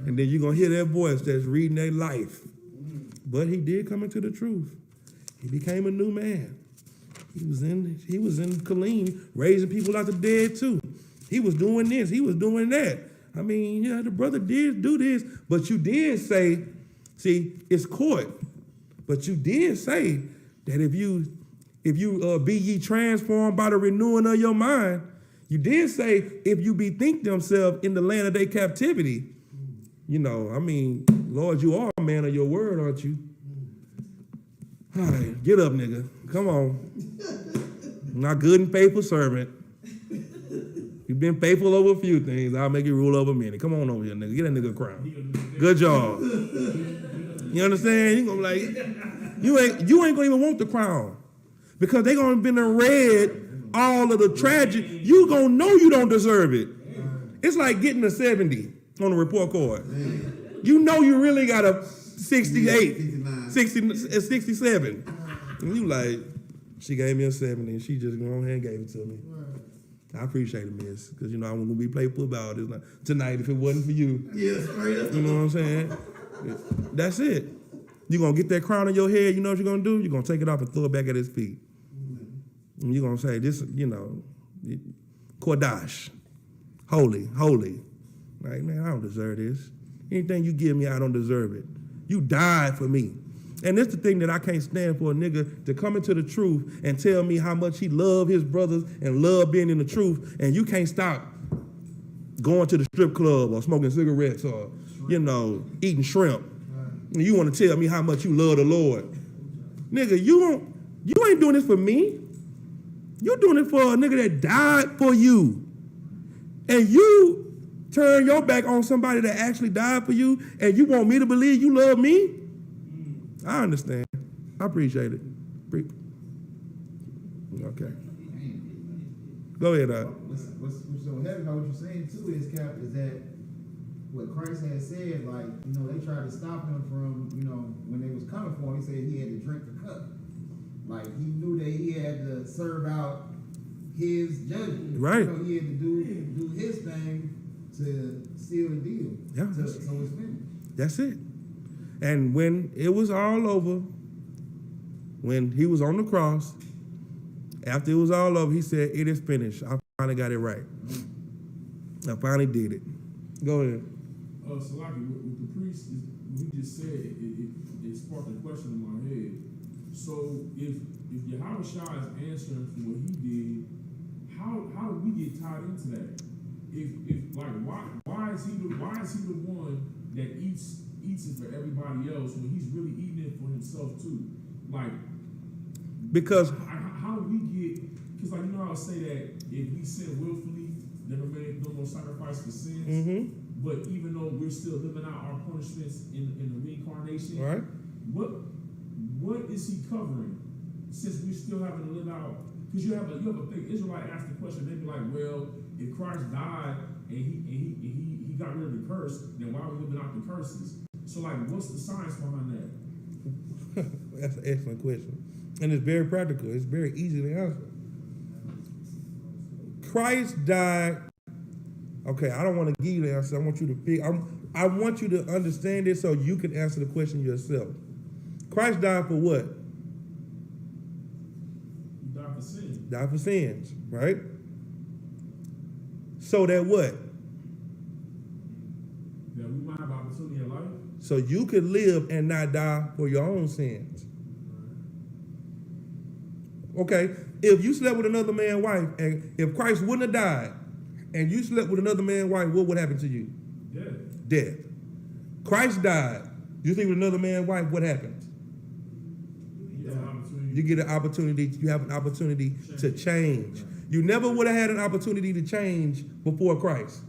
And then you gonna hear that voice that's reading their life. But he did come into the truth. He became a new man. He was in Killeen, raising people out the dead too. He was doing this, he was doing that. I mean, yeah, the brother did do this, but you did say, see, it's court. But you did say that if you be ye transformed by the renewing of your mind, you did say if you bethink themselves in the land of their captivity. You know, I mean, Lord, you are a man of your word, aren't you? All right, get up, nigga. Come on. My good and faithful servant. You've been faithful over a few things. I'll make you rule over many. Come on over here, nigga. Get that nigga a crown. Good job. You understand? You gonna be like, you ain't gonna even want the crown. Because they gonna been and read all of the tragic. You gonna know you don't deserve it. It's like getting a 70 on the report card. You know you really got a 68, 67. And you like, she gave me a 70 and she just went ahead and gave it to me. I appreciate it, miss, because, you know, I wouldn't be play football tonight if it wasn't for you. Yeah, straight up. You know what I'm saying? That's it. You're going to get that crown on your head, you know what you're going to do? You're going to take it off and throw it back at his feet. And you're going to say, this, you know, Kodash, holy, holy. Like, man, I don't deserve this. Anything you give me, I don't deserve it. You died for me. And that's the thing that I can't stand for a nigga to come into the truth and tell me how much he love his brothers and love being in the truth, and you can't stop going to the strip club or smoking cigarettes or, you know, eating shrimp. And you want to tell me how much you love the Lord. Nigga, you ain't doing this for me. You're doing it for a nigga that died for you. And you turn your back on somebody that actually died for you, and you want me to believe you love me? I understand. I appreciate it. Okay. Go ahead, What's so heavy about what you're saying too is, Cap, is that what Christ had said, like, you know, they tried to stop him from, you know, when they was coming for him, he said he had to drink the cup. Like, he knew that he had to serve out his judgment. Right. You know, he had to do his thing to seal the deal. Yeah. So it's finished. That's it. And when it was all over, when he was on the cross, after it was all over, he said, "It is finished. I finally got it right. I finally did it." Go ahead. Salaki, with the priest, what he just said, it sparked a question in my head. So if Yahweh Shai is answering for what he did, how do we get tied into that? If like why is he the one that eats it for everybody else when he's really eating it for himself too? Like, Because how do we get? Because like, you know how I say that if we sin willfully, then there may no more sacrifice for sins. mm-hmm. But even though we're still living out our punishments in the reincarnation, Right. What is he covering? Since we're still having to live out, because you have a big Israelite ask the question, they be like, well, if Christ died and he got rid of the curse, then why are we living out the curses? So like, what's the science behind that? That's an excellent question. And it's very practical. It's very easy to answer. Christ died. Okay, I don't want to give you the answer. I want you to pick. I want you to understand it so you can answer the question yourself. Christ died for what? He died for sin. Died for sins, right? So that what? That we might have opportunity in life. So you could live and not die for your own sins. Okay, if you slept with another man's wife, and if Christ wouldn't have died, and you slept with another man's wife, what would happen to you? Death. Christ died. You sleep with another man's wife, what happens? You get an opportunity. You have an opportunity to change. You never would have had an opportunity to change before Christ.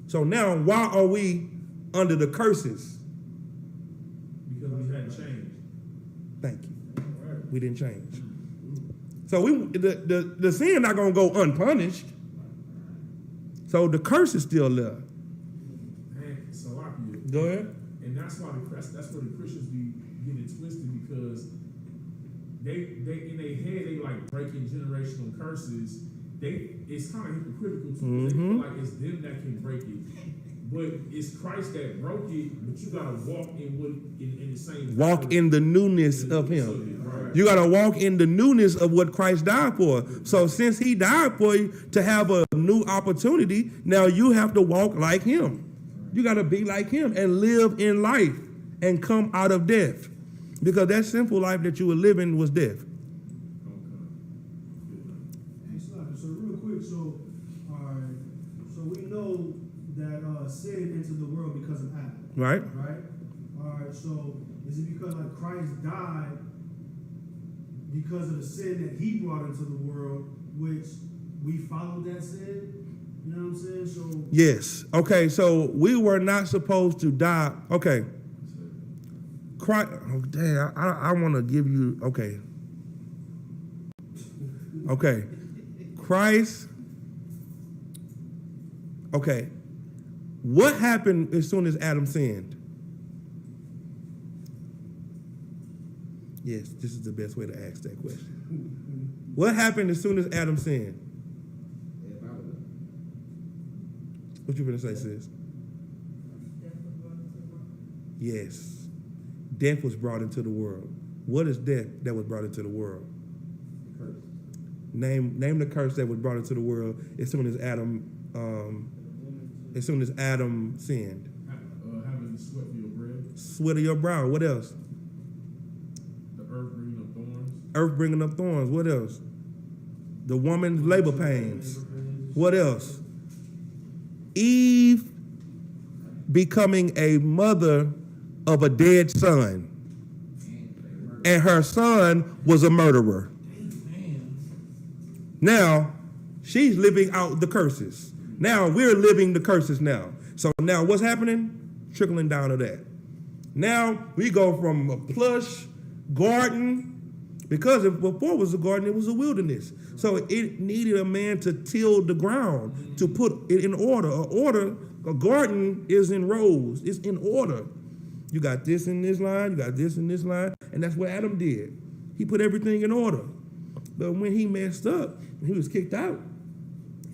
So now, why are we under the curses? Because we hadn't changed. Thank you. We didn't change. So the sin not gonna go unpunished. So the curse is still there. And Salakia. Go ahead. And that's why that's where the Christians be getting twisted, because they in their head they like breaking generational curses. It's kind of hypocritical too. Mm-hmm. They feel like it's them that can break it, but it's Christ that broke it. But you gotta walk in the same Walk power. in the newness of him. Right. You gotta walk in the newness of what Christ died for. So since he died for you to have a new opportunity, now you have to walk like him. You gotta be like him and live in life and come out of death. Because that sinful life that you were living was death. So real quick, so we know that sin entered the world because of Adam. Right? Right? Alright, so is it because like Christ died because of the sin that he brought into the world, which we followed that sin? You know what I'm saying? So Yes. Okay, so we were not supposed to die. Okay. Christ, oh, damn, I want to give you, okay. Okay. Christ, okay. What happened as soon as Adam sinned? Yes, this is the best way to ask that question. What happened as soon as Adam sinned? What you gonna say, sis? Yes. Death was brought into the world. What is death that was brought into the world? Curse. Name the curse that was brought into the world as soon as Adam sinned. Having the sweat for your bread. Sweat of your brow. What else? The earth bringing up thorns. Earth bringing up thorns. What else? The woman's labor pains. What else? Eve becoming a mother of a dead son. And her son was a murderer. Now, she's living out the curses. Now we're living the curses now. So now what's happening? Trickling down to that. Now we go from a plush garden, because before it was a garden, it was a wilderness. So it needed a man to till the ground, to put it in order. A garden is in rows, it's in order. You got this in this line, you got this in this line, and that's what Adam did. He put everything in order. But when he messed up, he was kicked out.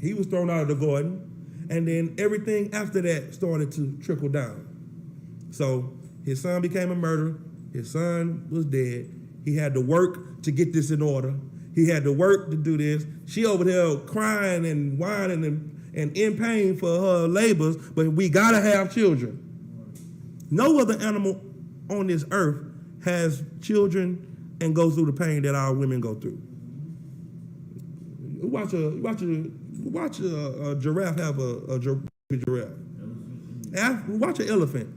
He was thrown out of the garden, and then everything after that started to trickle down. So his son became a murderer. His son was dead. He had to work to get this in order. He had to work to do this. She over there crying and whining and in pain for her labors, but we gotta have children. No other animal on this earth has children and goes through the pain that our women go through. Watch a giraffe have a giraffe. Watch an elephant.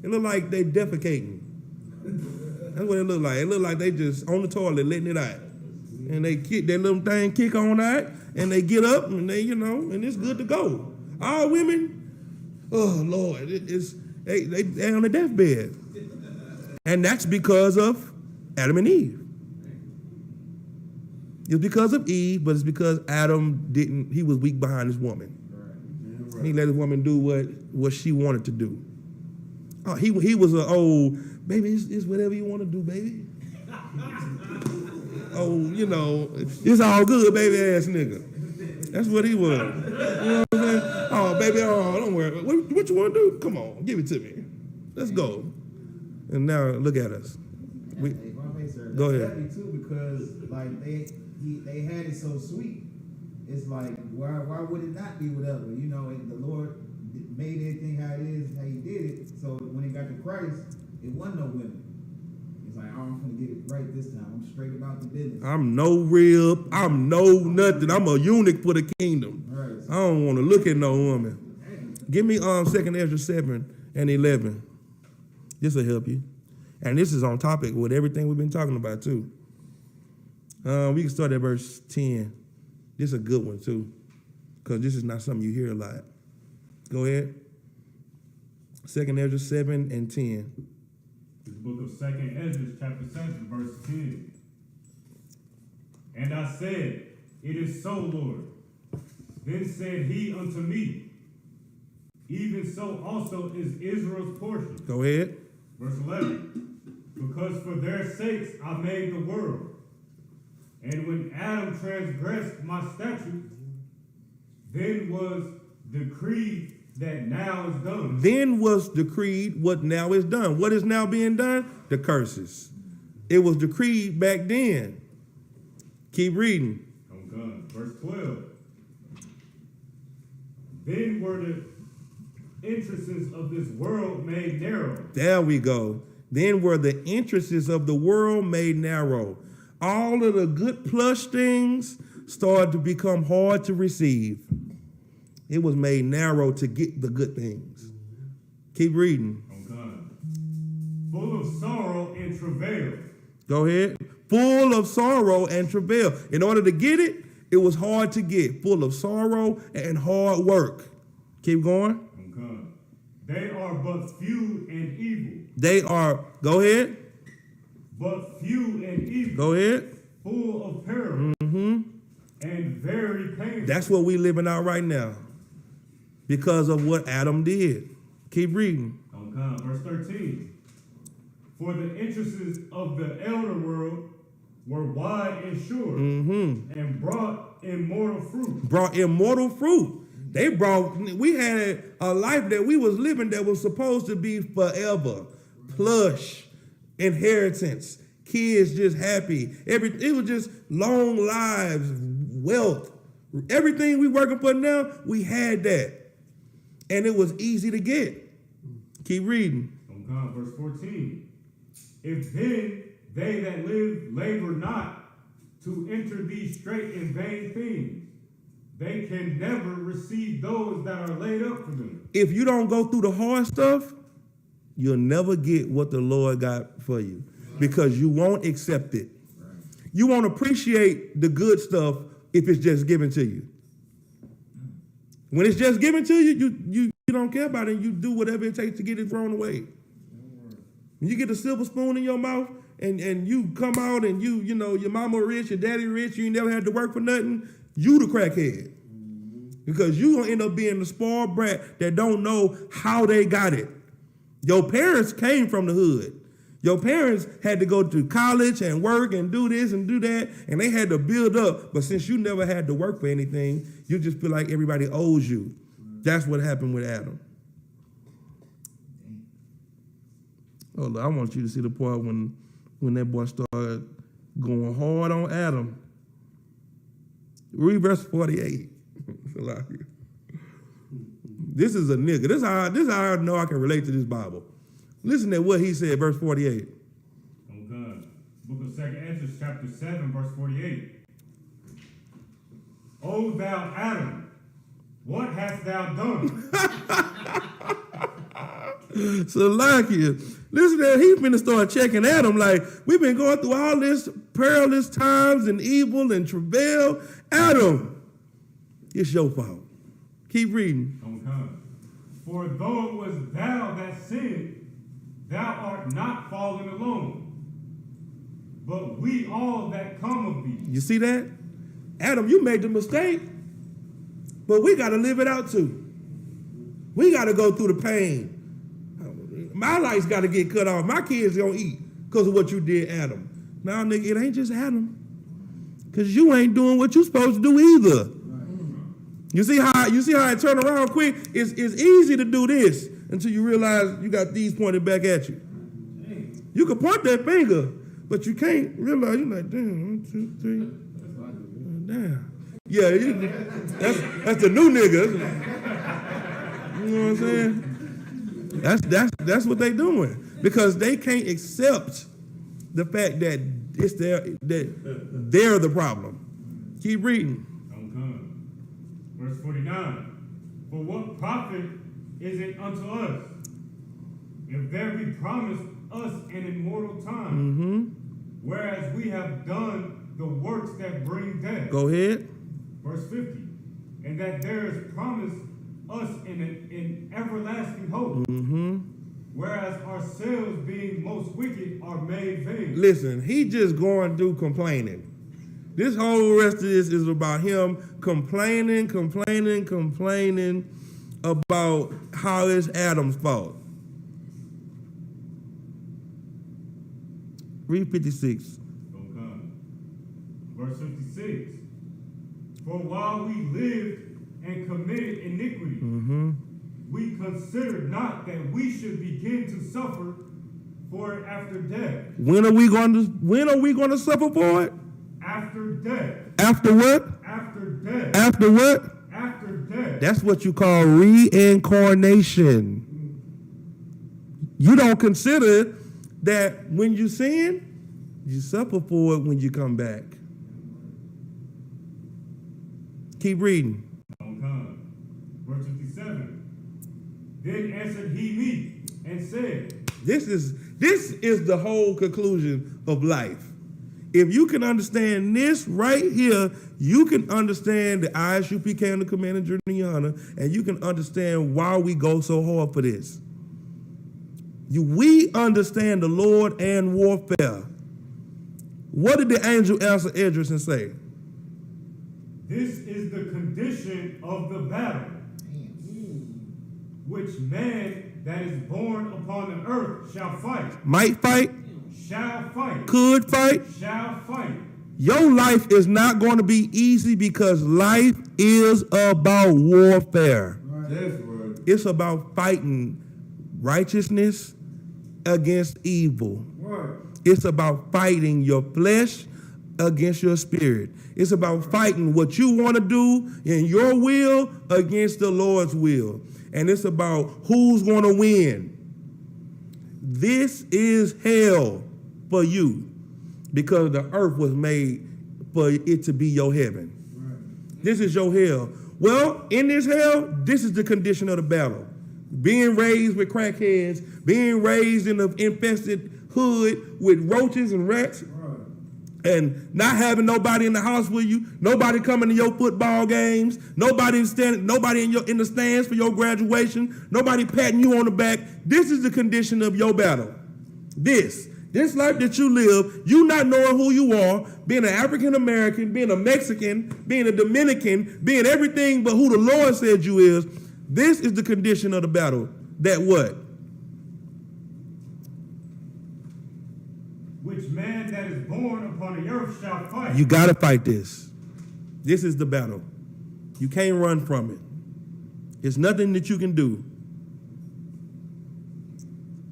It look like they defecating. That's what it look like. It look like they just on the toilet letting it out. And they kick that little thing kick on out, and they get up and they, and it's good to go. Our women, oh Lord, they on the deathbed. And that's because of Adam and Eve. It's because of Eve, but it's because Adam he was weak behind his woman. Right. He let his woman do what she wanted to do. Oh, he was an old, baby, it's whatever you want to do, baby. It's all good, baby ass nigga. That's what he was. You know what I'm saying? Oh, baby, don't worry. What you want to do? Come on, give it to me. Let's go. And now look at us. Go ahead. Happy too, because like they had it so sweet. It's like why would it not be whatever? The Lord made everything how it is, how He did it. So when it got to Christ, it wasn't no women. It's like, I'm gonna get it right this time. I'm straight about the business. I'm no rib. I'm no nothing. I'm a eunuch for the kingdom. Right. I don't want to look at no woman. Give me 2 Ezra 7 and 11. This will help you. And this is on topic with everything we've been talking about too. We can start at verse 10. This is a good one too, because this is not something you hear a lot. Go ahead. 2 Ezra 7 and 10. The book of 2 Ezra, chapter 7, verse 10. And I said, it is so, Lord. Then said he unto me, even so also is Israel's portion. Go ahead. Verse 11. Because for their sakes I made the world. And when Adam transgressed my statutes, then was decreed that now is done. Then was decreed what now is done. What is now being done? The curses. It was decreed back then. Keep reading. On God. Verse 12. Then were the entrances of this world made narrow. There we go. Then were the entrances of the world made narrow. All of the good plush things started to become hard to receive. It was made narrow to get the good things. Keep reading. On God. Full of sorrow and travail. Go ahead. Full of sorrow and travail. In order to get it, it was hard to get. Full of sorrow and hard work. Keep going. On God. They are but few and evil. They are, go ahead. But few and evil. Go ahead. Full of peril. Mm-hmm. And very painful. That's what we living out right now. Because of what Adam did. Keep reading. On God. Verse 13. For the entrances of the elder world were wide and sure, and brought immortal fruit. Brought immortal fruit. We had a life that we was living that was supposed to be forever. Plush, inheritance, kids just happy. It was just long lives, wealth. Everything we working for now, we had that. And it was easy to get. Keep reading. On God, verse 14. If then they that live labor not to enter these straight and vain things, they can never receive those that are laid up for them. If you don't go through the hard stuff, you'll never get what the Lord got for you, because you won't accept it. You won't appreciate the good stuff if it's just given to you. When it's just given to you, you don't care about it, and you do whatever it takes to get it thrown away. When you get a silver spoon in your mouth and you come out and you know, your mama rich, your daddy rich, you ain't never had to work for nothing, you the crackhead. Because you gonna end up being the spoiled brat that don't know how they got it. Your parents came from the hood. Your parents had to go to college and work and do this and do that, and they had to build up. But since you never had to work for anything, you just feel like everybody owes you. That's what happened with Adam. Oh, look, I want you to see the part when that boy started going hard on Adam. Read verse 48. This is a nigga. This is how I know I can relate to this Bible. Listen to what he said, verse 48. Okay. Book of 2 Ezra, chapter 7, verse 48. O thou Adam, what hast thou done? Salakia. Listen to that. He's finna start checking Adam like, we've been going through all this perilous times and evil and travail. Adam, it's your fault. Keep reading. Okay. For though it was thou that sinned, thou art not fallen alone, but we all that come of thee. You see that? Adam, you made the mistake, but we got to live it out too. We got to go through the pain. My life's got to get cut off. My kids going to eat because of what you did, Adam. Now, nigga, it ain't just Adam, because you ain't doing what you supposed to do either. You see how it turn around quick? It's easy to do this until you realize you got these pointed back at you. You can point that finger, but you can't realize you're like, damn, 1, 2, 3. Damn. Yeah, that's the new nigga. You know what I'm saying? That's what they doing, because they can't accept the fact that they're the problem. Keep reading. Verse 49. For what profit is it unto us, if there be promised us an immortal time, whereas we have done the works that bring death? Go ahead. Verse 50. And that there is promised us in everlasting hope, whereas ourselves being most wicked are made vain. Listen, he just going through complaining. This whole rest of this is about him complaining about how it's Adam's fault. Read 56. Okay. Verse 56. For while we lived and committed iniquity, we considered not that we should begin to suffer for it after death. When are we going to suffer for it? After death. After what? After death. After what? After death. That's what you call reincarnation. You don't consider that when you sin, you suffer for it when you come back. Keep reading. Verse 57. Then answered he me and said, This is the whole conclusion of life. If you can understand this right here, you can understand the ISUPK and the Command Journey Yana, and you can understand why we go so hard for this. We understand the Lord and warfare. What did the angel answer Idris and say? This is the condition of the battle, which man that is born upon the earth shall fight. Might fight? Shall fight. Could fight? Shall fight. Your life is not going to be easy, because life is about warfare. Right. It's about fighting righteousness against evil. Right. It's about fighting your flesh against your spirit. It's about fighting what you want to do in your will against the Lord's will. And it's about who's going to win. This is hell for you, because the earth was made for it to be your heaven. Right. This is your hell. Well, in this hell, this is the condition of the battle. Being raised with crackheads, being raised in an infested hood with roaches and rats. Right. and not having nobody in the house with you, nobody coming to your football games, nobody in the stands for your graduation, nobody patting you on the back. This is the condition of your battle. This life that you live, you not knowing who you are, being an African American, being a Mexican, being a Dominican, being everything but who the Lord said you is. This is the condition of the battle. That what? Which man that is born upon the earth shall fight. You got to fight this. This is the battle. You can't run from it. It's nothing that you can do.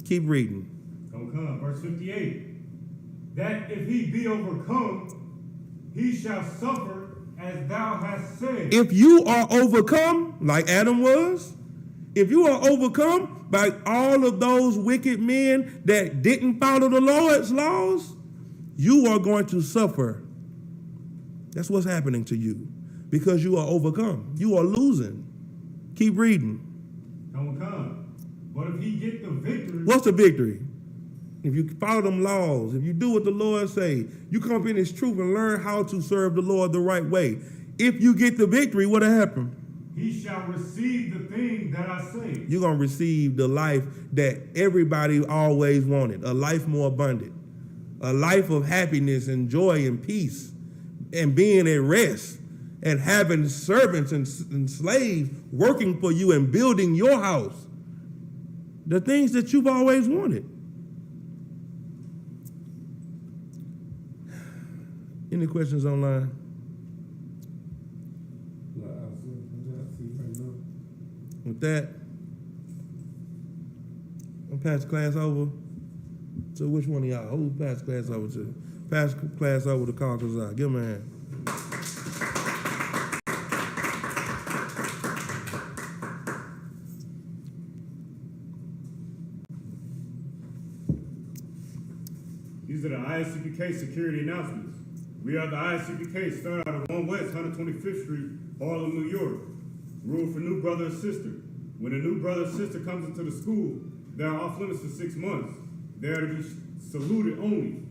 Keep reading. Don't come. Verse 58. That if he be overcome, he shall suffer as thou hast said. If you are overcome, like Adam was, if you are overcome by all of those wicked men that didn't follow the Lord's laws, you are going to suffer. That's what's happening to you because you are overcome. You are losing. Keep reading. Don't come. But if he get the victory. What's the victory? If you follow them laws, if you do what the Lord say, you come up in His truth and learn how to serve the Lord the right way. If you get the victory, what'll happen? He shall receive the thing that I say. You're going to receive the life that everybody always wanted, a life more abundant, a life of happiness and joy and peace and being at rest and having servants and slaves working for you and building your house. The things that you've always wanted. Any questions online? With that, I'm pass the class over to which one of y'all? Who pass the class over to? Pass the class over to Carl Kazan. Give him a hand. These are the ISUPK security announcements. We are the ISUPK, start out of 1 West 125th Street, Harlem, New York. Rule for new brother or sister. When a new brother or sister comes into the school, they are off limits for 6 months. They are to be saluted only.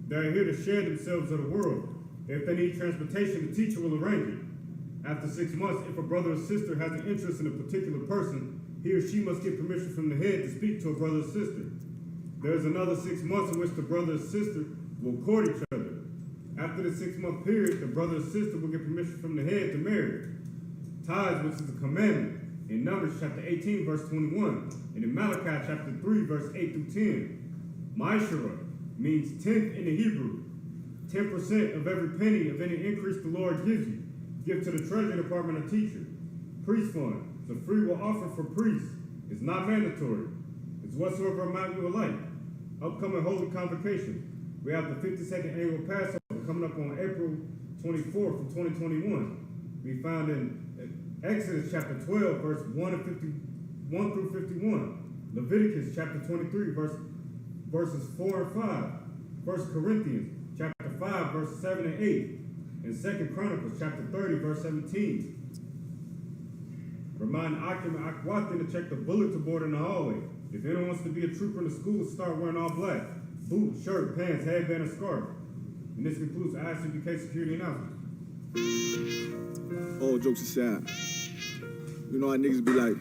They are here to share themselves of the world. If they need transportation, the teacher will arrange it. After 6 months, if a brother or sister has an interest in a particular person, he or she must get permission from the head to speak to a brother or sister. There is another 6 months in which the brother or sister will court each other. After the 6 month period, the brother or sister will get permission from the head to marry. Tithes, which is a commandment, in Numbers chapter 18, verse 21, and in Malachi chapter 3, verse 8 through 10. Ma'ashara means tenth in the Hebrew. 10% of every penny of any increase the Lord gives you. Give to the treasury department or teacher. Priest fund, the free will offer for priests. It's not mandatory. It's whatsoever amount you would like. Upcoming holy convocation. We have the 52nd annual Passover coming up on April 24th of 2021. We found in Exodus chapter 12, verse 1 through 51. Leviticus chapter 23, verses 4 and 5. 1 Corinthians chapter 5, verse 7 and 8. And 2 Chronicles chapter 30, verse 17. Remind Akim and Akwatin to check the bulletin board in the hallway. If anyone wants to be a trooper in the school, start wearing all black. Boots, shirt, pants, headband, and scarf. And this concludes the ISUPK security announcement. All jokes aside, you know how niggas be like,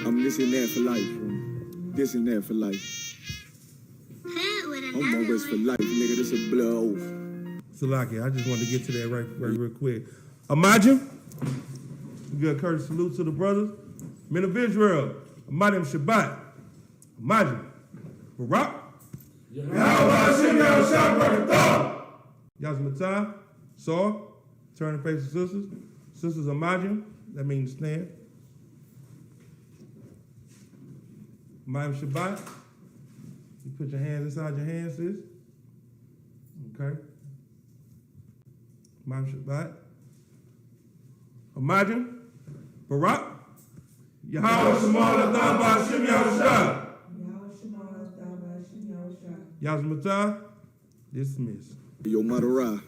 I'm this and that for life, this and that for life. I'm on this for life, nigga, this a blood oath. Salaki, I just wanted to get to that right real quick. Imagine, good courtesy salute to the brothers. Men of Israel, Imagine Shabbat. Imagine. Barak. Yazmatah. Saw. Turn and face the sisters. Sisters Imagine. That means stand. Imagine Shabbat. You put your hands inside your hands, sis. Okay. Imagine Shabbat. Imagine. Barak. Yahweh Shemar Ladam Ba'Shem Yahushua. Yazmatah, dismissed. Yo, Madara.